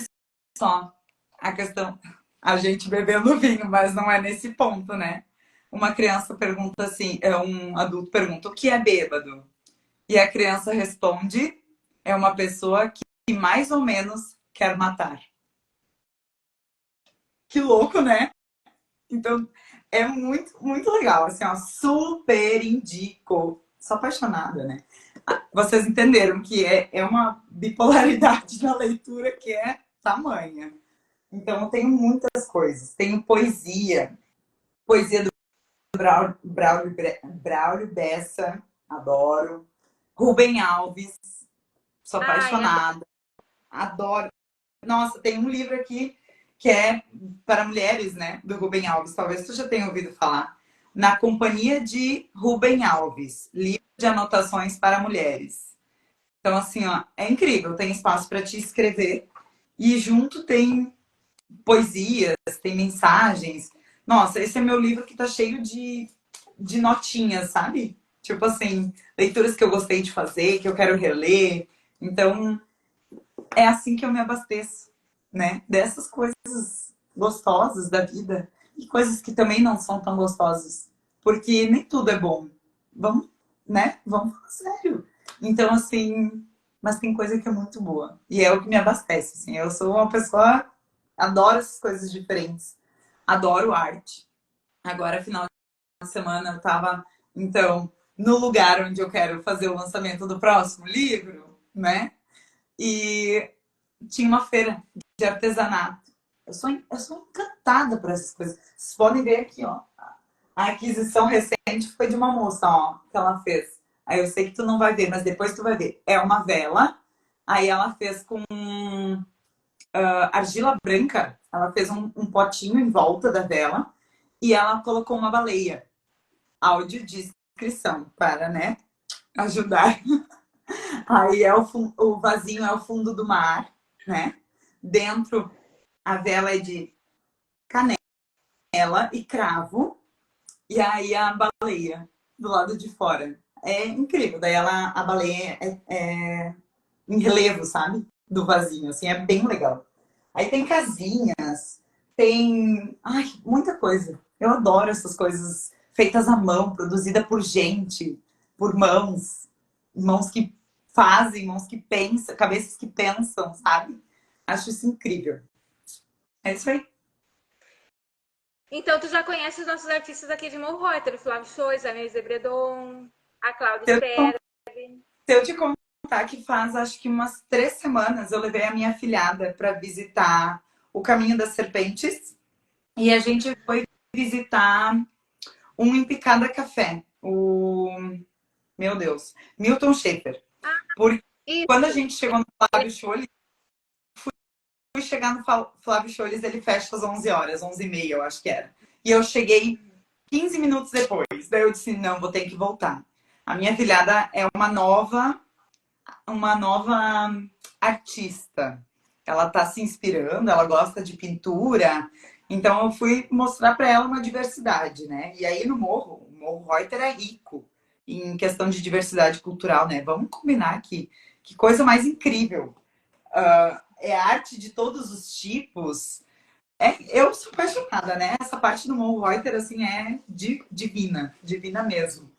só a questão, a gente bebendo vinho, mas não é nesse ponto, né? Uma criança pergunta assim, um adulto pergunta, o que é bêbado? E a criança responde, é uma pessoa que mais ou menos quer matar. Que louco, né? Então, é muito, muito legal, assim, ó, super indico. Sou apaixonada, né? Vocês entenderam que é uma bipolaridade na leitura que é tamanha. Então, eu tenho muitas coisas. Tenho poesia do Braulio Bessa, adoro. Rubem Alves, sou Ai, adoro. apaixonada, adoro. Nossa, tem um livro aqui que é para mulheres, né, do Rubem Alves. Talvez tu já tenha ouvido falar. Na Companhia de Rubem Alves, livro de anotações para mulheres. Então, assim, ó, é incrível. Tem espaço para te escrever e junto tem poesias, tem mensagens. Nossa, esse é meu livro que tá cheio de notinhas, sabe? Tipo assim, leituras que eu gostei de fazer, que eu quero reler. Então, é assim que eu me abasteço, né? Dessas coisas gostosas da vida e coisas que também não são tão gostosas, porque nem tudo é bom. Vamos, né? Vamos falar sério. Então, assim, mas tem coisa que é muito boa e é o que me abastece. Assim, eu sou uma pessoa adoro essas coisas diferentes, adoro arte. Agora, final de semana, eu tava então no lugar onde eu quero fazer o lançamento do próximo livro, né? E tinha uma feira de artesanato. Eu sou encantada por essas coisas. Vocês podem ver aqui, ó. A aquisição recente foi de uma moça, ó, que ela fez. Aí eu sei que tu não vai ver, mas depois tu vai ver. É uma vela. Aí ela fez com argila branca. Ela fez um potinho em volta da vela e ela colocou uma baleia. Áudio de inscrição para, né, ajudar. Aí o vasinho é o fundo do mar, né? Dentro a vela é de canela e cravo, e aí a baleia do lado de fora. É incrível. Daí a baleia é em relevo, sabe? Do vasinho, assim, é bem legal. Aí tem casinhas, tem, ai, muita coisa. Eu adoro essas coisas feitas à mão, produzida por gente, por mãos que fazem, mãos que pensam, cabeças que pensam, sabe? Acho isso incrível. É isso aí. Então, tu já conhece os nossos artistas aqui de Morro Reuter, o Flávio Sois, a Neise Debredon, a Cláudia Se eu, Sper. se eu te contar que faz, acho que umas 3 semanas, eu levei a minha afilhada para visitar o Caminho das Serpentes e a gente foi visitar um em Picada Café, o, meu Deus, Milton Schaefer. Porque quando a Isso. gente chegou no Flávio Show, chegar no Flávio Scholes, ele fecha às 11 horas, 11h30, eu acho que era. E eu cheguei 15 minutos depois. Daí eu disse, não, vou ter que voltar. A minha filhada é uma nova artista. Ela tá se inspirando, ela gosta de pintura. Então eu fui mostrar para ela uma diversidade, né? E aí no Morro, o Morro Reuter é rico em questão de diversidade cultural, né? Vamos combinar aqui. Que coisa mais incrível. É arte de todos os tipos. Eu sou apaixonada, né? Essa parte do Morro Reuter, assim, é divina. Divina mesmo.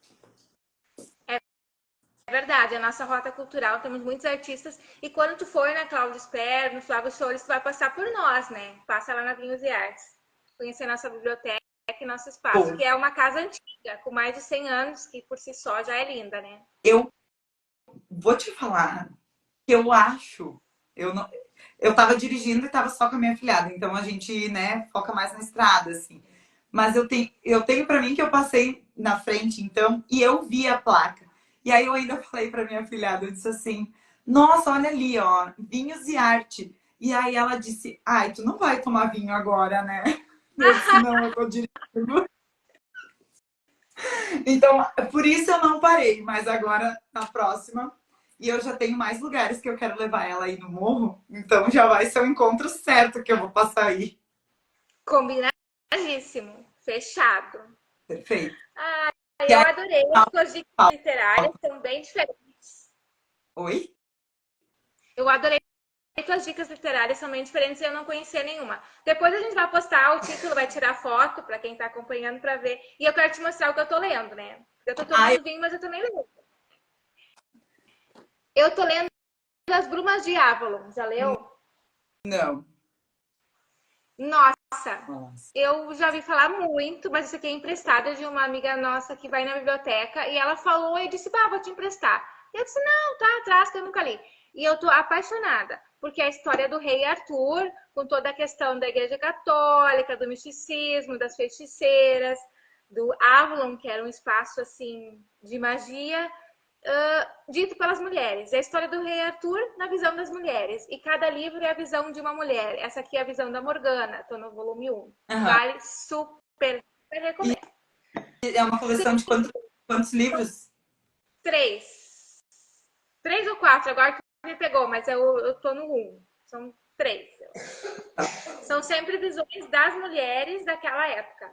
É verdade, a nossa rota cultural, temos muitos artistas. E quando tu for na Cláudia Sper, no Flávio Soares, tu vai passar por nós, né? Passa lá na Vinhos e Artes. Conhecer nossa biblioteca e nosso espaço, Bom, que é uma casa antiga, com mais de 100 anos, que por si só já é linda, né? eu vou te falar que eu acho... Eu não, eu tava dirigindo e tava só com a minha filhada, então a gente, né, foca mais na estrada, assim. Mas eu tenho para mim que eu passei na frente, então, e eu vi a placa. E aí eu ainda falei para minha filhada, eu disse assim, nossa, olha ali, ó, vinhos e arte. E aí ela disse, ai, tu não vai tomar vinho agora, né? Eu disse, não, eu tô dirigindo. Então, por isso eu não parei, mas agora, na próxima, e eu já tenho mais lugares que eu quero levar ela aí no morro, então já vai ser o encontro certo que eu vou passar aí. Combinadíssimo. Fechado. Perfeito. E Eu aí, adorei. As tuas dicas literárias são bem diferentes. oi? Eu adorei. Tuas dicas literárias são bem diferentes e eu não conhecia nenhuma. Depois a gente vai postar o título, vai tirar foto para quem está acompanhando para ver. E eu quero te mostrar o que eu tô lendo, né? Eu tô Ai, tomando vinho, mas eu também leio. Eu tô lendo As Brumas de Avalon. Já leu? não. Nossa, Nossa. eu já ouvi falar muito, mas isso aqui é emprestado de uma amiga nossa que vai na biblioteca e ela falou e eu disse, bah, vou te emprestar. E eu disse, não, tá atrás que eu nunca li. E eu tô apaixonada, porque é a história do rei Arthur, com toda a questão da Igreja Católica, do misticismo, das feiticeiras, do Avalon, que era um espaço assim de magia, dito pelas mulheres. É a história do rei Arthur na visão das mulheres. E cada livro é a visão de uma mulher. Essa aqui é a visão da Morgana. Estou no volume 1. Aham. Vale super, super E recomendo. é uma coleção de quantos livros? 3. 3 ou 4, agora que me pegou, mas eu tô no 1. São 3. São sempre visões das mulheres daquela época.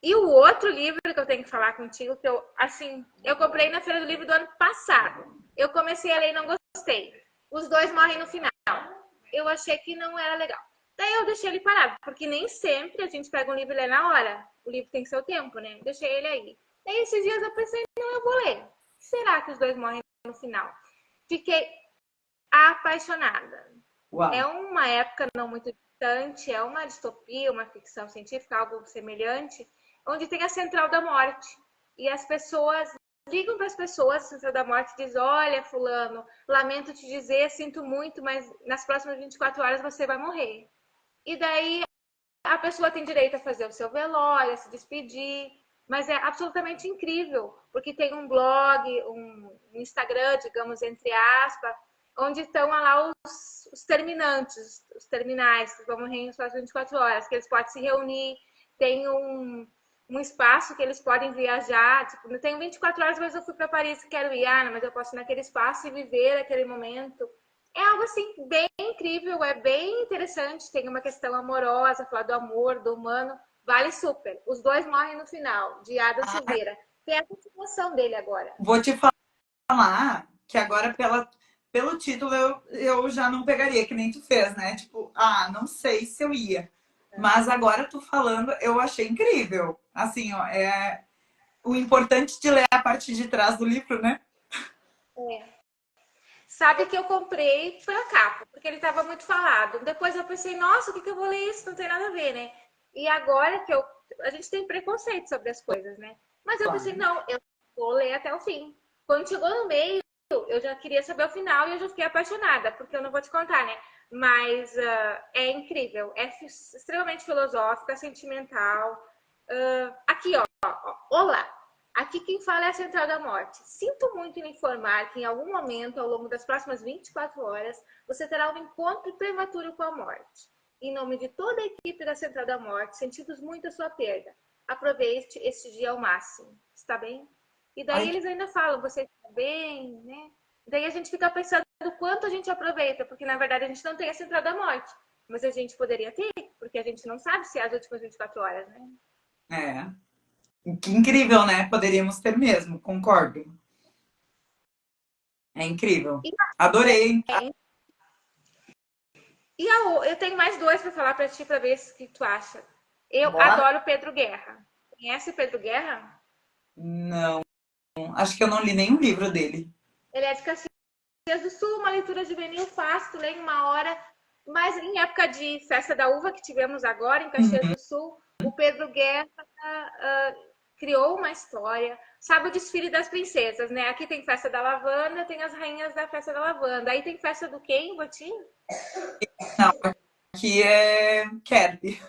E o outro livro que eu tenho que falar contigo, que eu comprei na Feira do Livro do ano passado. Eu comecei a ler e não gostei. Os dois morrem no final. Eu achei que não era legal. Daí eu deixei ele parado, porque nem sempre a gente pega um livro e lê na hora. O livro tem seu tempo, né? Deixei ele aí. Daí esses dias eu pensei, não, eu vou ler. Será que os dois morrem no final? Fiquei apaixonada. É Uau. uma época não muito distante, é uma distopia, uma ficção científica, algo semelhante, onde tem a Central da Morte. E as pessoas ligam para as pessoas, a Central da Morte diz, olha, fulano, lamento te dizer, sinto muito, mas nas próximas 24 horas você vai morrer. E daí a pessoa tem direito a fazer o seu velório, a se despedir, mas é absolutamente incrível, porque tem um blog, um Instagram, digamos, entre aspas, onde estão lá os terminantes, os terminais, que vão morrer nas 24 horas, que eles podem se reunir, tem um espaço que eles podem viajar, tipo, eu tenho 24 horas, mas eu fui para Paris e quero ir, mas eu posso ir naquele espaço e viver aquele momento. É algo assim bem incrível, é bem interessante, tem uma questão amorosa, falar do amor, do humano, vale super. Os dois morrem no final, de Ada Ah, Silveira. Tem a continuação dele agora. vou te falar que agora, pelo título, eu já não pegaria, que nem tu fez, né? Tipo, não sei se eu ia. Mas agora tu falando, eu achei incrível. Assim, ó, o importante de ler a parte de trás do livro, né? É. Sabe que eu comprei pela capa, porque ele estava muito falado. Depois eu pensei, nossa, o que eu vou ler isso? Não tem nada a ver, né? E agora que a gente tem preconceito sobre as coisas, né? Mas eu pensei, Claro. não, eu vou ler até o fim. Quando chegou no meio, eu já queria saber o final e eu já fiquei apaixonada, porque eu não vou te contar, né? Mas é incrível, é extremamente filosófica, sentimental. Aqui, ó, olá. Aqui quem fala é a Central da Morte. Sinto muito em informar que em algum momento, ao longo das próximas 24 horas, você terá um encontro prematuro com a morte. Em nome de toda a equipe da Central da Morte, sentimos muito a sua perda. Aproveite este dia ao máximo. Está bem? E daí Ai, eles ainda falam, você está bem, né? Daí a gente fica pensando o quanto a gente aproveita, porque na verdade a gente não tem a Central da Morte. Mas a gente poderia ter, porque a gente não sabe se é as últimas 24 horas, né? é. Que incrível, né? Poderíamos ter mesmo, concordo. É incrível. E, Adorei. eu tenho mais dois para falar para ti, para ver o que tu acha. Eu Bora? adoro Pedro Guerra. Conhece Pedro Guerra? Não. Acho que eu não li nenhum livro dele. Ele é de Caxias do Sul, uma leitura juvenil fácil, tu lê em uma hora. Mas em época de festa da uva que tivemos agora em Caxias Uhum. do Sul, o Pedro Guerra criou uma história. Sabe o desfile das princesas, né? Aqui tem festa da lavanda, tem as rainhas da festa da lavanda. Aí tem festa do quê em Botim? Não, aqui é Kerb.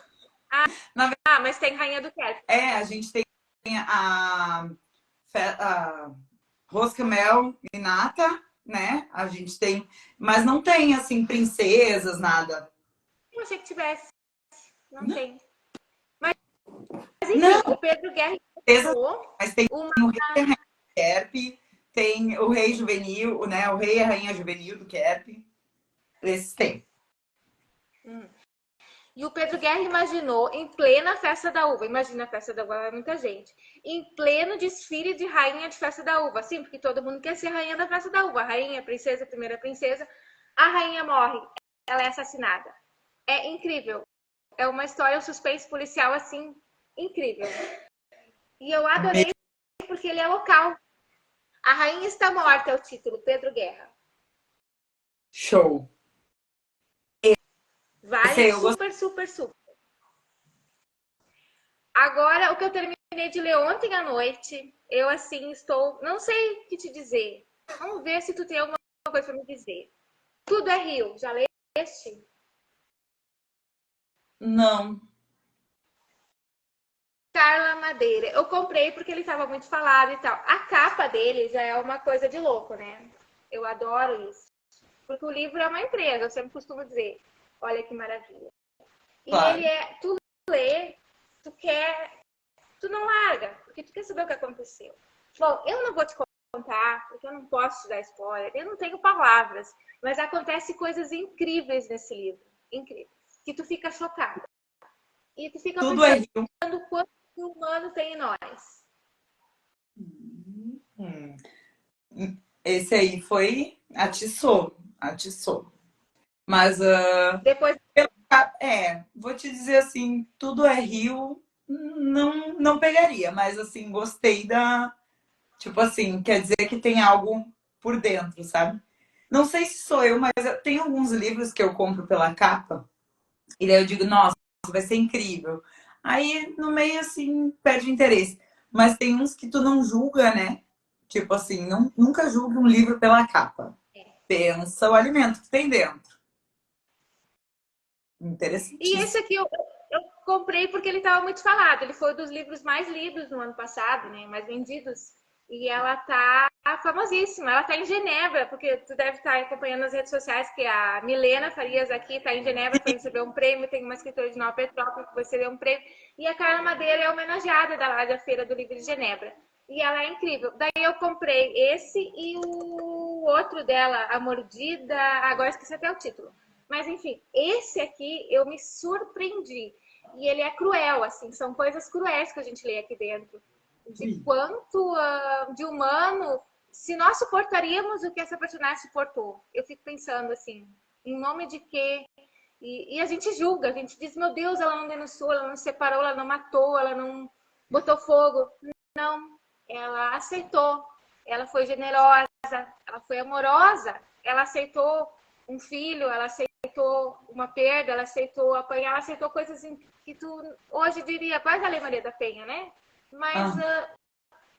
Ah, mas tem rainha do quê? A gente tem a rosca, mel e nata, né? A gente tem, mas não tem assim princesas, nada. Eu achei que tivesse. Não tem. Mas Não, enfim, o Pedro Guerra princesas, criou mas tem uma. o rei e a rainha do Kerb, tem o rei juvenil, né? O rei e a rainha juvenil do Kerb. Esses tem. E o Pedro Guerra imaginou em plena festa da uva. Imagina a festa da uva, é muita gente. Em pleno desfile de rainha de festa da uva. Sim, porque todo mundo quer ser rainha da festa da uva. Rainha, princesa, primeira princesa. A rainha morre. Ela é assassinada. É incrível. É uma história, um suspense policial assim, incrível. E eu adorei porque ele é local. A rainha está morta é o título, Pedro Guerra. Show. Esse Vale aí eu gostei. super, super, super. Agora, o que eu terminei de ler ontem à noite, eu assim estou, não sei o que te dizer. Vamos ver se tu tem alguma coisa para me dizer. Tudo é Rio, já leste? Não. Carla Madeira. Eu comprei porque ele estava muito falado e tal. A capa dele já é uma coisa de louco, né? Eu adoro isso. Porque o livro é uma entrega, eu sempre costumo dizer. Olha que maravilha. E ele Claro. é, tu lê, tu quer, tu não larga, porque tu quer saber o que aconteceu. Bom, eu não vou te contar, porque eu não posso te dar spoiler, eu não tenho palavras, mas acontece coisas incríveis nesse livro, incríveis, que tu fica chocada. E tu fica Tudo é pensando Rio. quanto humano tem em nós. Hum. Esse aí foi atiçou, atiçou. Mas Depois, vou te dizer assim, tudo é Rio, não pegaria, mas assim, gostei da, tipo assim, quer dizer que tem algo por dentro, sabe? Não sei se sou eu, mas tem alguns livros que eu compro pela capa, e daí eu digo, nossa, vai ser incrível. Aí no meio assim, perde interesse. Mas tem uns que tu não julga, né? Tipo assim, nunca julgue um livro pela capa. Pensa o alimento que tem dentro. e esse Interessantíssimo. aqui eu comprei porque ele estava muito falado. Ele foi um dos livros mais lidos no ano passado, né? Mais vendidos. E ela tá famosíssima. Ela tá em Genebra, porque tu deve estar acompanhando nas redes sociais que a Milena Farias aqui tá em Genebra, foi receber um prêmio. Tem uma escritora de Nova Petrópolis que vai receber um prêmio. E a Carla Madeira é homenageada da Feira do Livro de Genebra. E ela é incrível. Daí eu comprei esse e o outro dela, A Mordida. Agora esqueci até o título. Mas enfim, esse aqui eu me surpreendi. E ele é cruel, assim, são coisas cruéis que a gente lê aqui dentro. De quanto de humano, se nós suportaríamos o que essa personagem suportou. Eu fico pensando assim, em nome de quê? E a gente julga, a gente diz, meu Deus, ela não denunciou, ela não separou, ela não matou, ela não botou fogo. Não, ela aceitou, ela foi generosa, ela foi amorosa, ela aceitou um filho, ela aceitou uma perda, ela aceitou apanhar, ela aceitou coisas que tu hoje diria, vai valer Maria da Penha, né? Mas Ah,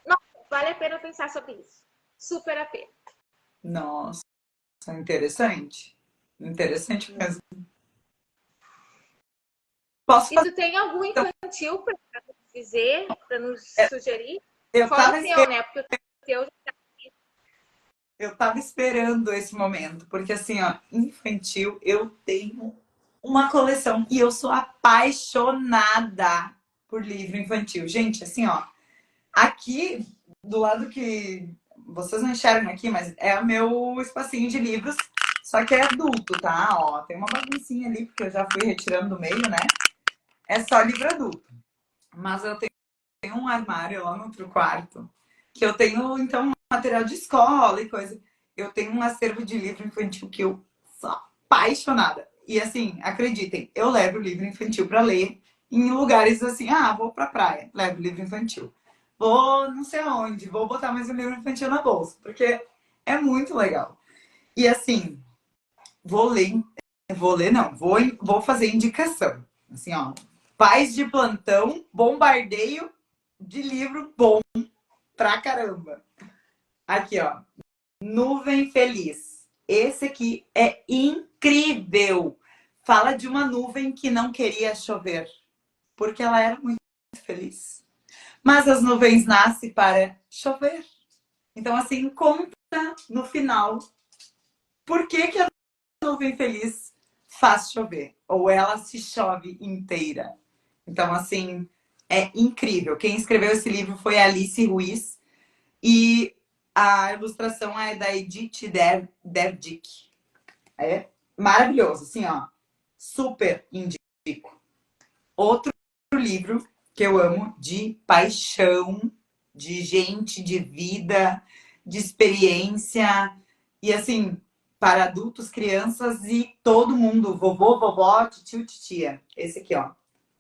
não, vale a pena pensar sobre isso. Super a pena. nossa, interessante. Interessante mesmo. Posso E fazer tu tem algum então? infantil para dizer, para nos sugerir? Eu Fora tava o teu, né? Porque o teu Eu tava esperando esse momento, porque assim, ó, infantil, eu tenho uma coleção e eu sou apaixonada por livro infantil. Gente, assim, ó, aqui do lado que vocês não enxergam aqui, mas é o meu espacinho de livros, só que é adulto, tá? Ó, tem uma baguncinha ali, porque eu já fui retirando do meio, né? É só livro adulto. Mas eu tenho um armário lá no outro quarto, que eu tenho, então, material de escola e coisa. Eu tenho um acervo de livro infantil que eu sou apaixonada. E assim, acreditem, eu levo o livro infantil para ler em lugares assim, ah, vou pra praia, levo livro infantil. Vou não sei aonde, vou botar mais um livro infantil na bolsa, porque é muito legal. E assim, vou ler não, vou fazer indicação. Assim, ó, pais de plantão, bombardeio de livro bom pra caramba. Aqui, ó. Nuvem Feliz. Esse aqui é incrível. Fala de uma nuvem que não queria chover, porque ela era muito feliz. Mas as nuvens nascem para chover. Então, assim, conta no final por que a nuvem feliz faz chover. Ou ela se chove inteira. Então, assim, é incrível. Quem escreveu esse livro foi Alice Ruiz. E a ilustração é da Edith Derdick. É maravilhoso, assim, ó. Super indico. Outro livro que eu amo de paixão, de gente, de vida, de experiência. E assim, para adultos, crianças e todo mundo, vovô, vovó, tio, titia. Esse aqui, ó.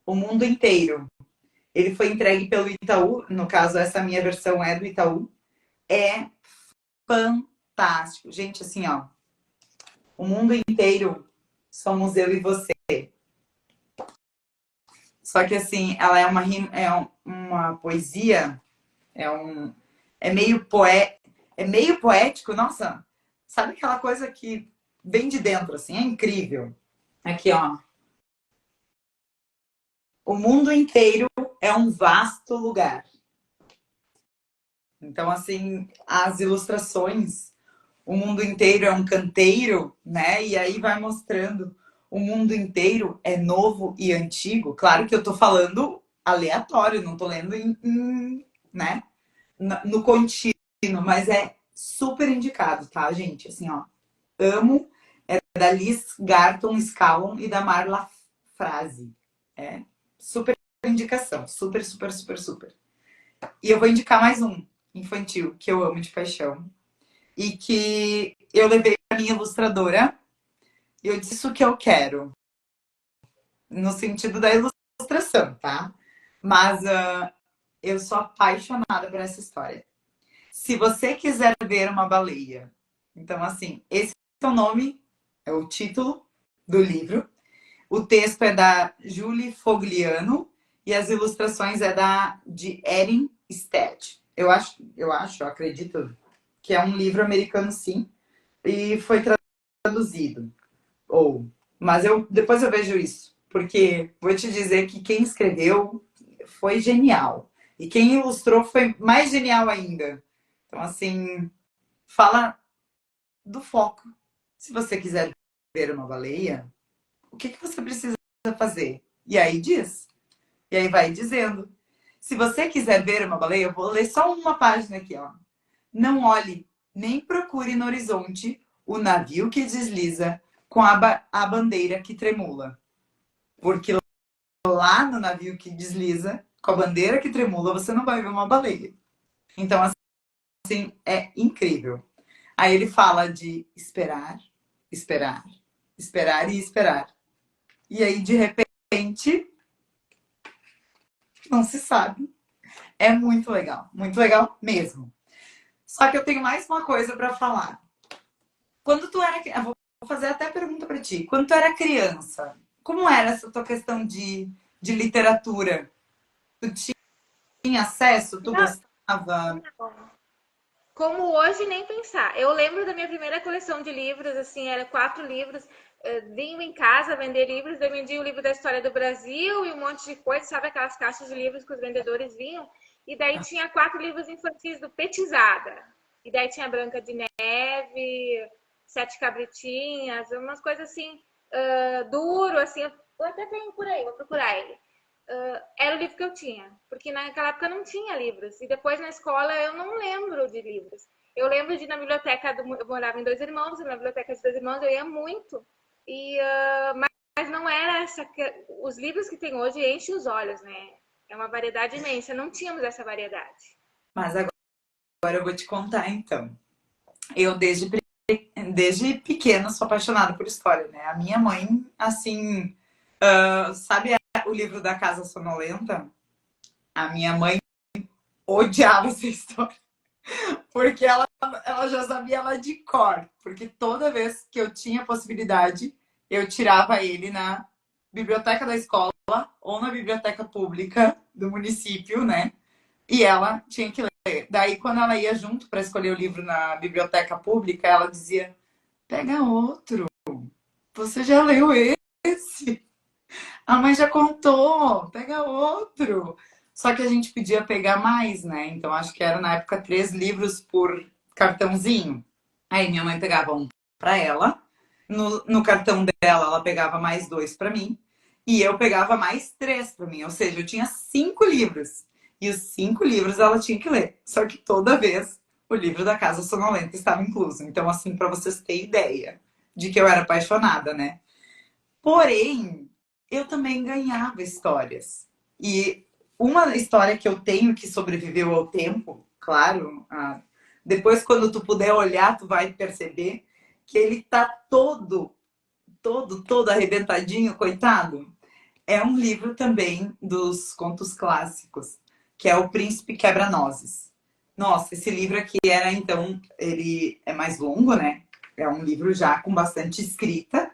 O mundo inteiro. Ele foi entregue pelo Itaú, no caso, essa minha versão é do Itaú. É fantástico. Gente, assim, ó. O mundo inteiro somos eu e você. Só que assim, ela é uma poesia, é um é meio é meio poético, nossa. Sabe aquela coisa que vem de dentro assim, é incrível. Aqui, ó. O mundo inteiro é um vasto lugar. Então, assim, as ilustrações, o mundo inteiro é um canteiro, né? E aí vai mostrando o mundo inteiro é novo e antigo. Claro que eu tô falando aleatório, não tô lendo né? No contínuo, mas é super indicado, tá, gente? Assim, ó, amo. É da Liz Garton Scallon e da Marla Frase. É super indicação, super, super, super, super. E eu vou indicar mais um infantil que eu amo de paixão e que eu levei para minha ilustradora e eu disse o que eu quero, no sentido da ilustração, tá? Mas eu sou apaixonada por essa história. Se você quiser ver uma baleia, então assim, esse é o nome, é o título do livro. O texto é da Julie Fogliano e as ilustrações é de Erin Stead. Eu acredito que é um livro americano, sim, e foi traduzido. Mas depois eu vejo isso, porque vou te dizer que quem escreveu foi genial e quem ilustrou foi mais genial ainda. Então, assim, fala do foco. Se você quiser ver uma baleia, o que você precisa fazer? E aí diz. E aí vai dizendo. Se você quiser ver uma baleia, eu vou ler só uma página aqui, ó. Não olhe, nem procure no horizonte o navio que desliza com a bandeira que tremula. Porque lá no navio que desliza, com a bandeira que tremula, você não vai ver uma baleia. Então, assim, é incrível. Aí ele fala de esperar, esperar, esperar e esperar. E aí, de repente, não se sabe. É muito legal mesmo. Só que eu tenho mais uma coisa para falar. Quando tu era, eu vou fazer até pergunta para ti. Quando tu era criança, como era essa tua questão de literatura? Tu tinha acesso? Tu não, gostava? como hoje, nem pensar. Eu lembro da minha primeira coleção de livros, assim, era 4 livros. Vinham em casa vender livros, eu vendia o livro da história do Brasil e um monte de coisa, sabe aquelas caixas de livros que os vendedores vinham? E daí tinha 4 livros infantis do Petizada. E daí tinha Branca de Neve, Sete Cabritinhas, umas coisas assim, duro, assim. Eu até tenho por aí, vou procurar ele. Era o livro que eu tinha, porque naquela época não tinha livros. E depois na escola eu não lembro de livros. Eu lembro de ir na biblioteca, eu morava em Dois Irmãos, na biblioteca de Dois Irmãos eu ia muito. E, mas não era essa. Os livros que tem hoje enchem os olhos, né? É uma variedade imensa. Não tínhamos essa variedade. Mas agora eu vou te contar, então. Eu, desde pequena, sou apaixonada por história, né? A minha mãe, assim, sabe o livro da Casa Sonolenta? A minha mãe odiava essa história, porque ela já sabia ela de cor. Porque toda vez que eu tinha possibilidade, eu tirava ele na biblioteca da escola ou na biblioteca pública do município, né? E ela tinha que ler. Daí, quando ela ia junto para escolher o livro na biblioteca pública, ela dizia: pega outro, você já leu esse? A mãe já contou, pega outro. Só que a gente podia pegar mais, né? Então, acho que era na época 3 livros por cartãozinho. Aí minha mãe pegava um para ela, no cartão dela ela pegava mais 2 para mim, e eu pegava mais 3 para mim. Ou seja, eu tinha 5 livros. E os 5 livros ela tinha que ler. Só que toda vez o livro da Casa Sonolenta estava incluso. Então, assim, para vocês terem ideia de que eu era apaixonada, né? Porém, eu também ganhava histórias. E uma história que eu tenho que sobreviveu ao tempo, claro, depois quando tu puder olhar, tu vai perceber que ele tá todo arrebentadinho, coitado. É um livro também dos contos clássicos, que é O Príncipe Quebra-Nozes. Nossa, esse livro aqui era, então, ele é mais longo, né? É um livro já com bastante escrita.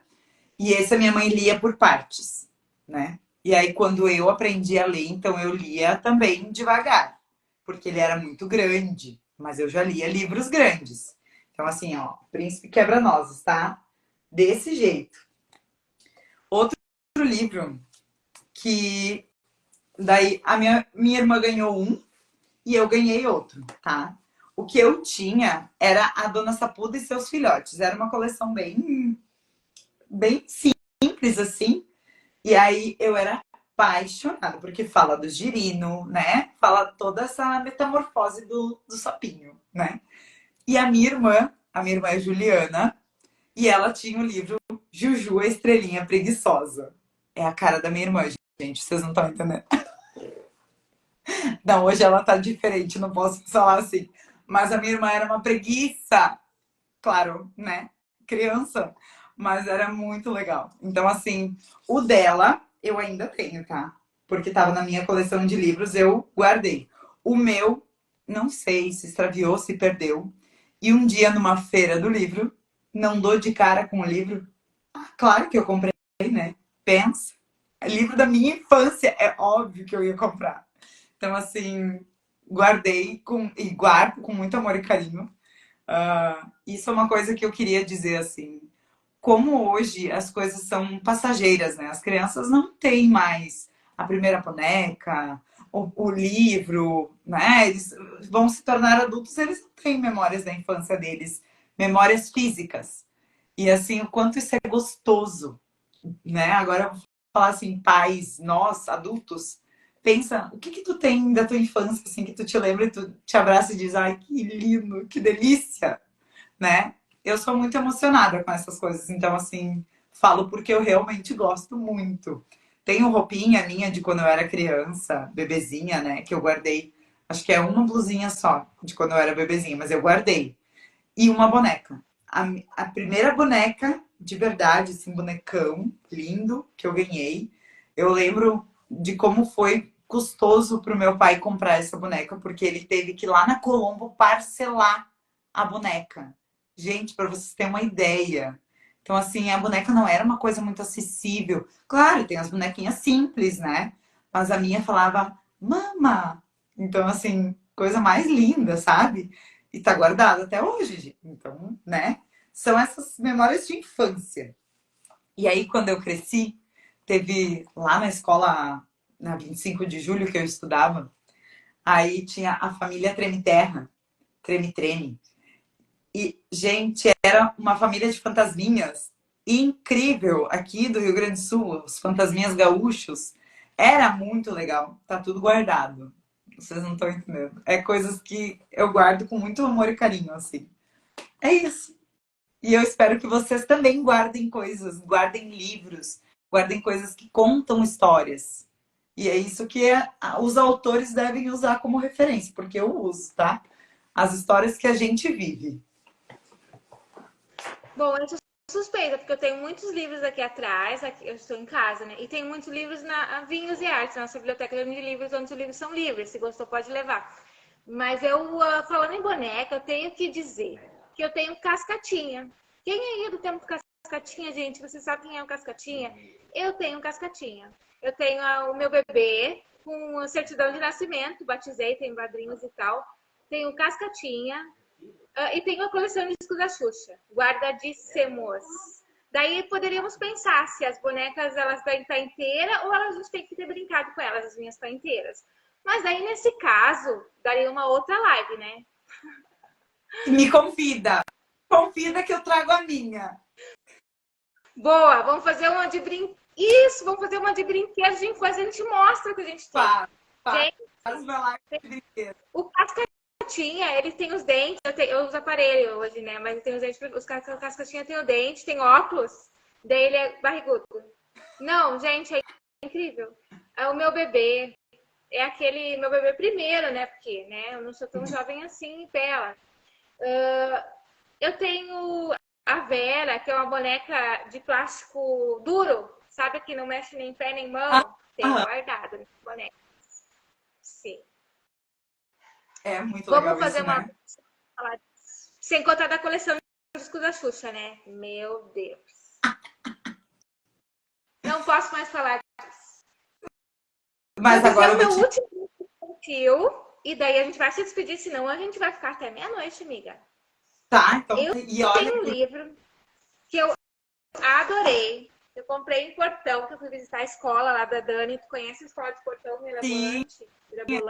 E esse a minha mãe lia por partes, né? E aí, quando eu aprendi a ler, então eu lia também devagar, porque ele era muito grande, mas eu já lia livros grandes. Então, assim, ó, Príncipe Quebra-Nozes, tá? Desse jeito. Outro livro que daí a minha irmã ganhou um e eu ganhei outro, tá? O que eu tinha era a Dona Sapuda e seus filhotes. Era uma coleção bem simples, assim. E aí eu era apaixonada, porque fala do girino, né? Fala toda essa metamorfose do sapinho, né? E a minha irmã é Juliana, e ela tinha o livro Juju, a Estrelinha Preguiçosa. É a cara da minha irmã, gente, vocês não estão entendendo. Não, hoje ela tá diferente, não posso falar assim. Mas a minha irmã era uma preguiça, claro, né? Criança, mas era muito legal. Então, assim, o dela eu ainda tenho, tá? Porque tava na minha coleção de livros, eu guardei. O meu, não sei se extraviou, se perdeu. E um dia, numa feira do livro, não dou de cara com o livro. Claro que eu comprei, né? Pensa. É livro da minha infância, é óbvio que eu ia comprar. Então, assim, guardei e guardo com muito amor e carinho. Isso é uma coisa que eu queria dizer, assim, como hoje as coisas são passageiras, né? As crianças não têm mais a primeira boneca, o livro, né? Eles vão se tornar adultos, eles não têm memórias da infância deles, memórias físicas. E assim, o quanto isso é gostoso, né? Agora eu vou falar assim, pais, nós, adultos, pensa, o que que tu tem da tua infância, assim, que tu te lembra e tu te abraça e diz, ai, que lindo, que delícia, né? Eu sou muito emocionada com essas coisas, então, assim, falo porque eu realmente gosto muito. Tenho roupinha minha de quando eu era criança, bebezinha, né? Que eu guardei, acho que é uma blusinha só de quando eu era bebezinha, mas eu guardei. E uma boneca. A primeira boneca, de verdade, assim, bonecão lindo que eu ganhei. Eu lembro de como foi custoso para o meu pai comprar essa boneca, porque ele teve que ir lá na Colombo parcelar a boneca. Gente, para vocês terem uma ideia. Então, assim, a boneca não era uma coisa muito acessível. Claro, tem as bonequinhas simples, né? Mas a minha falava, mama. Então, assim, coisa mais linda, sabe? E tá guardado até hoje, gente. Então, né? São essas memórias de infância. E aí, quando eu cresci, teve lá na escola, na 25 de julho que eu estudava, Aí tinha a família Treme Terra, Treme Treme. E, gente, era uma família de fantasminhas incrível aqui do Rio Grande do Sul, os fantasminhas gaúchos. Era muito legal. Tá tudo guardado. Vocês não estão entendendo. É coisas que eu guardo com muito amor e carinho, assim. É isso. E eu espero que vocês também guardem coisas, guardem livros, guardem coisas que contam histórias. E é isso que os autores devem usar como referência, porque eu uso, tá? As histórias que a gente vive. Bom, eu sou suspeita, porque eu tenho muitos livros aqui atrás, aqui, eu estou em casa, né? E tenho muitos livros na Vinhos e Artes, nossa biblioteca de livros, onde os livros são livres, se gostou pode levar. Mas eu, falando em boneca, eu tenho que dizer que eu tenho Cascatinha. Quem aí do tempo Cascatinha, gente? Você sabe quem é o Cascatinha? Eu tenho Cascatinha. Eu tenho o meu bebê com a certidão de nascimento, batizei, tenho padrinhos e tal. Tenho Cascatinha, e tenho a coleção de discos da Xuxa, guardadíssimos. Daí poderíamos pensar se as bonecas elas devem estar inteiras ou elas a gente tem que ter brincado com elas, as minhas estão inteiras. Mas aí, nesse caso, daria uma outra live, né? Me convida. Convida que eu trago a minha. Boa, vamos fazer uma de brinquedo. Isso, vamos fazer uma de brinquedos de infância. A gente mostra o que a gente tem. Faz uma live de brinquedo. O Cascatinha, ele tem os dentes. Eu uso aparelho hoje, né? Mas tem os dentes. O Cascatinha tem o dente, tem óculos. Daí ele é barrigudo. Não, gente, é incrível. É o meu bebê. É aquele meu bebê primeiro, né? Porque, né? Eu não sou tão jovem assim, bela. Eu tenho a Vera, que é uma boneca de plástico duro, sabe? Que não mexe nem pé nem mão. Tenho guardado nesse boneca. Sim. É muito Vamos legal fazer isso, uma. né? Sem contar da coleção de discos da Xuxa, né? Meu Deus. Não posso mais falar disso. Mas vou agora dizer eu o vou meu te... último desafio. E daí a gente vai se despedir, senão a gente vai ficar até meia-noite, amiga. Tá, então. Eu E olha, tenho um livro que eu adorei. Eu comprei em Portão, que eu fui visitar a escola lá da Dani. Tu conhece a escola de Portão, Mirabolante?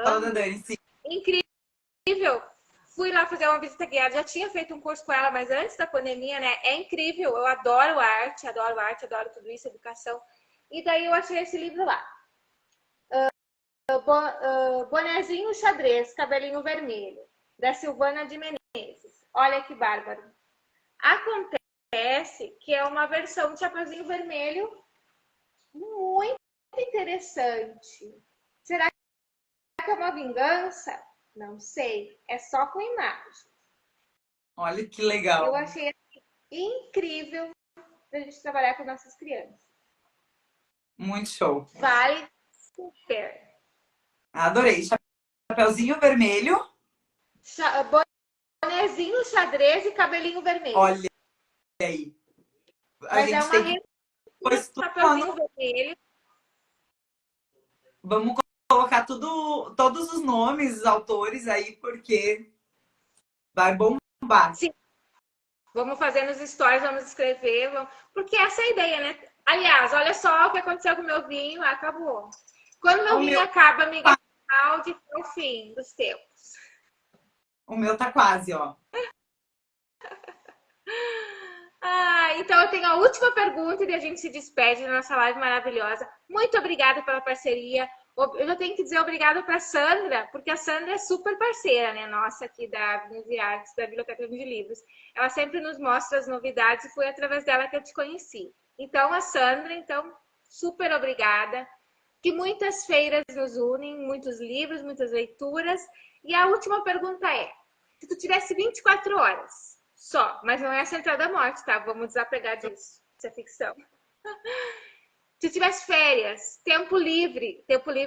fala da Dani, sim. Incrível. Fui lá fazer uma visita guiada. Já tinha feito um curso com ela, mas antes da pandemia, né? É incrível. Eu adoro arte, adoro tudo isso, educação. E daí eu achei esse livro lá. Bonezinho xadrez, cabelinho vermelho, da Silvana de Menezes. Olha que bárbaro. Acontece que é uma versão de Chapeuzinho Vermelho muito interessante. Será que é uma vingança? Não sei. É só com imagem. Olha que legal. Eu achei incrível a gente trabalhar com nossas crianças. Muito show. Vale super. Adorei. Chapeuzinho vermelho. Bonezinho xadrez e cabelinho vermelho. Olha aí. Mas é uma chapeuzinho vermelho. Vamos colocar todos os nomes, os autores aí, porque vai bombar. Sim. Vamos fazer nos stories, vamos escrever. Porque essa é a ideia, né? Aliás, olha só o que aconteceu com o meu vinho. Acabou. Quando meu vinho acaba, amiga, é o fim dos tempos. O meu tá quase, ó. Então eu tenho a última pergunta e a gente se despede da nossa live maravilhosa. Muito obrigada pela parceria. Eu já tenho que dizer obrigada para a Sandra, porque a Sandra é super parceira, né? Nossa, aqui da Vinhos e Artes, da Biblioteca de Livros. Ela sempre nos mostra as novidades e foi através dela que eu te conheci. Então, a Sandra, super obrigada. Que muitas feiras nos unem, muitos livros, muitas leituras. E a última pergunta é, se tu tivesse 24 horas só, mas não é a Central da Morte, tá? Vamos desapegar disso. Isso é ficção. Se tivesse férias, tempo livre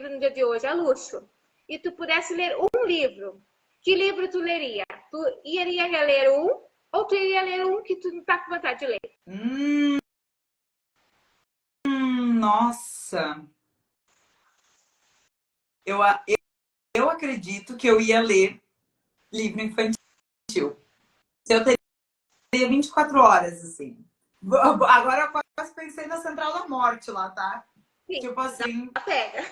no dia de hoje é luxo, e tu pudesse ler um livro, que livro tu leria? Tu iria ler um ou tu iria ler um que tu não tá com vontade de ler? Nossa! Eu acredito que eu ia ler livro infantil. Eu teria 24 horas, assim. Agora eu quase pensei na Central da Morte lá, tá? Sim, tipo assim. pega.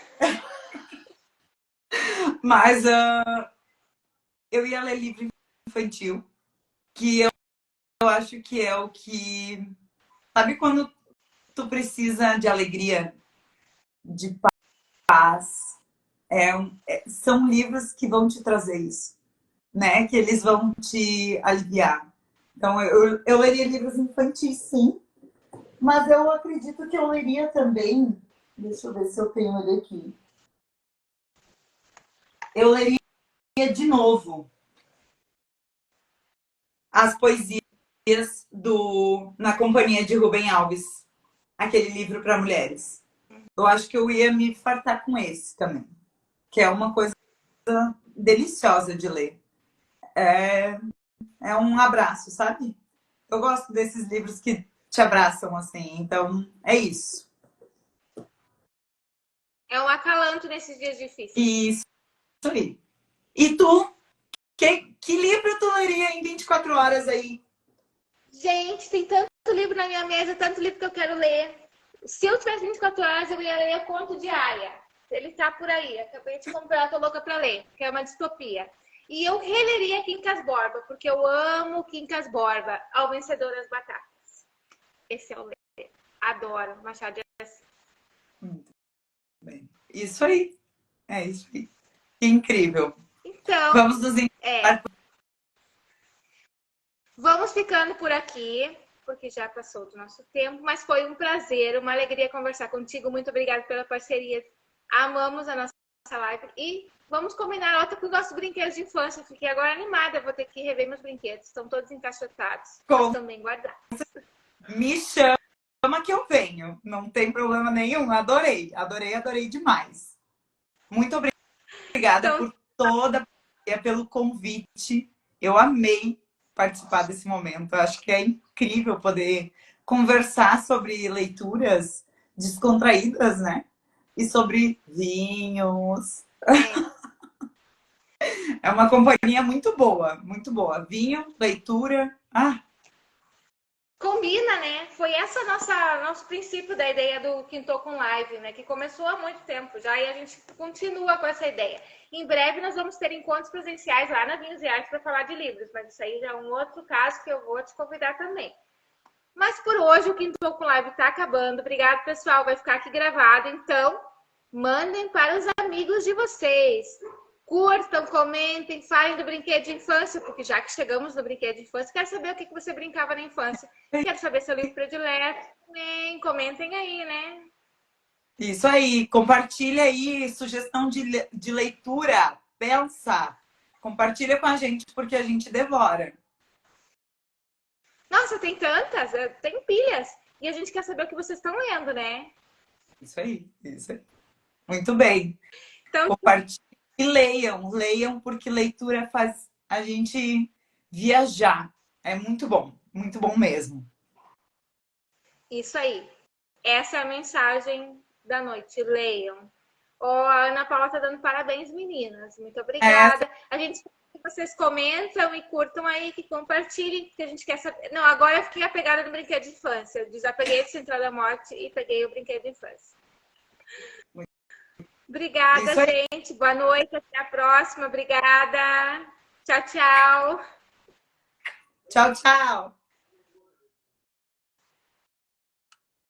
Mas eu ia ler livro infantil, que eu acho que é o que... Sabe quando tu precisa de alegria, de paz? São livros que vão te trazer isso, né? Que eles vão te aliviar. Então, eu leria livros infantis, sim. Mas eu acredito que eu leria também... Deixa eu ver se eu tenho ele aqui. Eu leria de novo as poesias Na Companhia de Rubem Alves, aquele livro para mulheres. Eu acho que eu ia me fartar com esse também, que é uma coisa deliciosa de ler. É um abraço, sabe? Eu gosto desses livros que te abraçam assim, então é isso. É um acalanto nesses dias difíceis. Isso aí. E tu? Que livro tu leria em 24 horas aí? Gente, tem tanto livro na minha mesa, tanto livro que eu quero ler. Se eu tivesse 24 horas, eu ia ler Conto de Aia. Ele tá por aí. Acabei de comprar, tô louca pra ler, que é uma distopia. E eu releria Quincas Borba, porque eu amo Quincas Borba, Ao Vencedor das Batatas. Esse é o ler. Adoro Machado de Assis. Muito bem. Isso aí. É isso aí. Que incrível. Então, Vamos nos encontrar. Vamos ficando por aqui, porque já passou do nosso tempo, mas foi um prazer, uma alegria conversar contigo. Muito obrigada pela parceria. Amamos a nossa live e vamos combinar outra com os nossos brinquedos de infância. Fiquei agora animada, vou ter que rever meus brinquedos. Estão todos encaixotados, mas também guardados. Me chama que eu venho. Não tem problema nenhum. Adorei, adorei, adorei demais. Muito obrigada então, por toda pelo convite. Eu amei participar desse momento. Eu acho que é incrível poder conversar sobre leituras descontraídas, né? E sobre vinhos. É uma companhia muito boa, muito boa. Vinho, leitura. Combina, né? Foi essa nosso princípio da ideia do Quintou com Live, né? Que começou há muito tempo já e a gente continua com essa ideia. Em breve nós vamos ter encontros presenciais lá na Vinhos e Artes para falar de livros, mas isso aí já é um outro caso que eu vou te convidar também. Mas por hoje o Quintou com Live está acabando. Obrigado, pessoal. Vai ficar aqui gravado. Então, mandem para os amigos de vocês. Curtam, comentem, falem do brinquedo de infância, porque já que chegamos no brinquedo de infância, quero saber o que você brincava na infância. Quero saber seu livro predileto. Comentem aí, né? Isso aí. Compartilha aí sugestão de leitura. Pensa. Compartilha com a gente, porque a gente devora. Nossa, tem tantas, tem pilhas. E a gente quer saber o que vocês estão lendo, né? Isso aí, isso aí. Muito bem. Então, compartilhem e leiam, porque leitura faz a gente viajar. É muito bom mesmo. Isso aí. Essa é a mensagem da noite. Leiam. A Ana Paula tá dando parabéns, meninas. Muito obrigada. A gente vocês comentam e curtam aí, que compartilhem, que a gente quer saber. Não, agora eu fiquei apegada no brinquedo de infância. Eu desapeguei de Central da Morte e peguei o brinquedo de infância. Obrigada, gente. Boa noite. Até a próxima. Obrigada. Tchau, tchau. Tchau, tchau.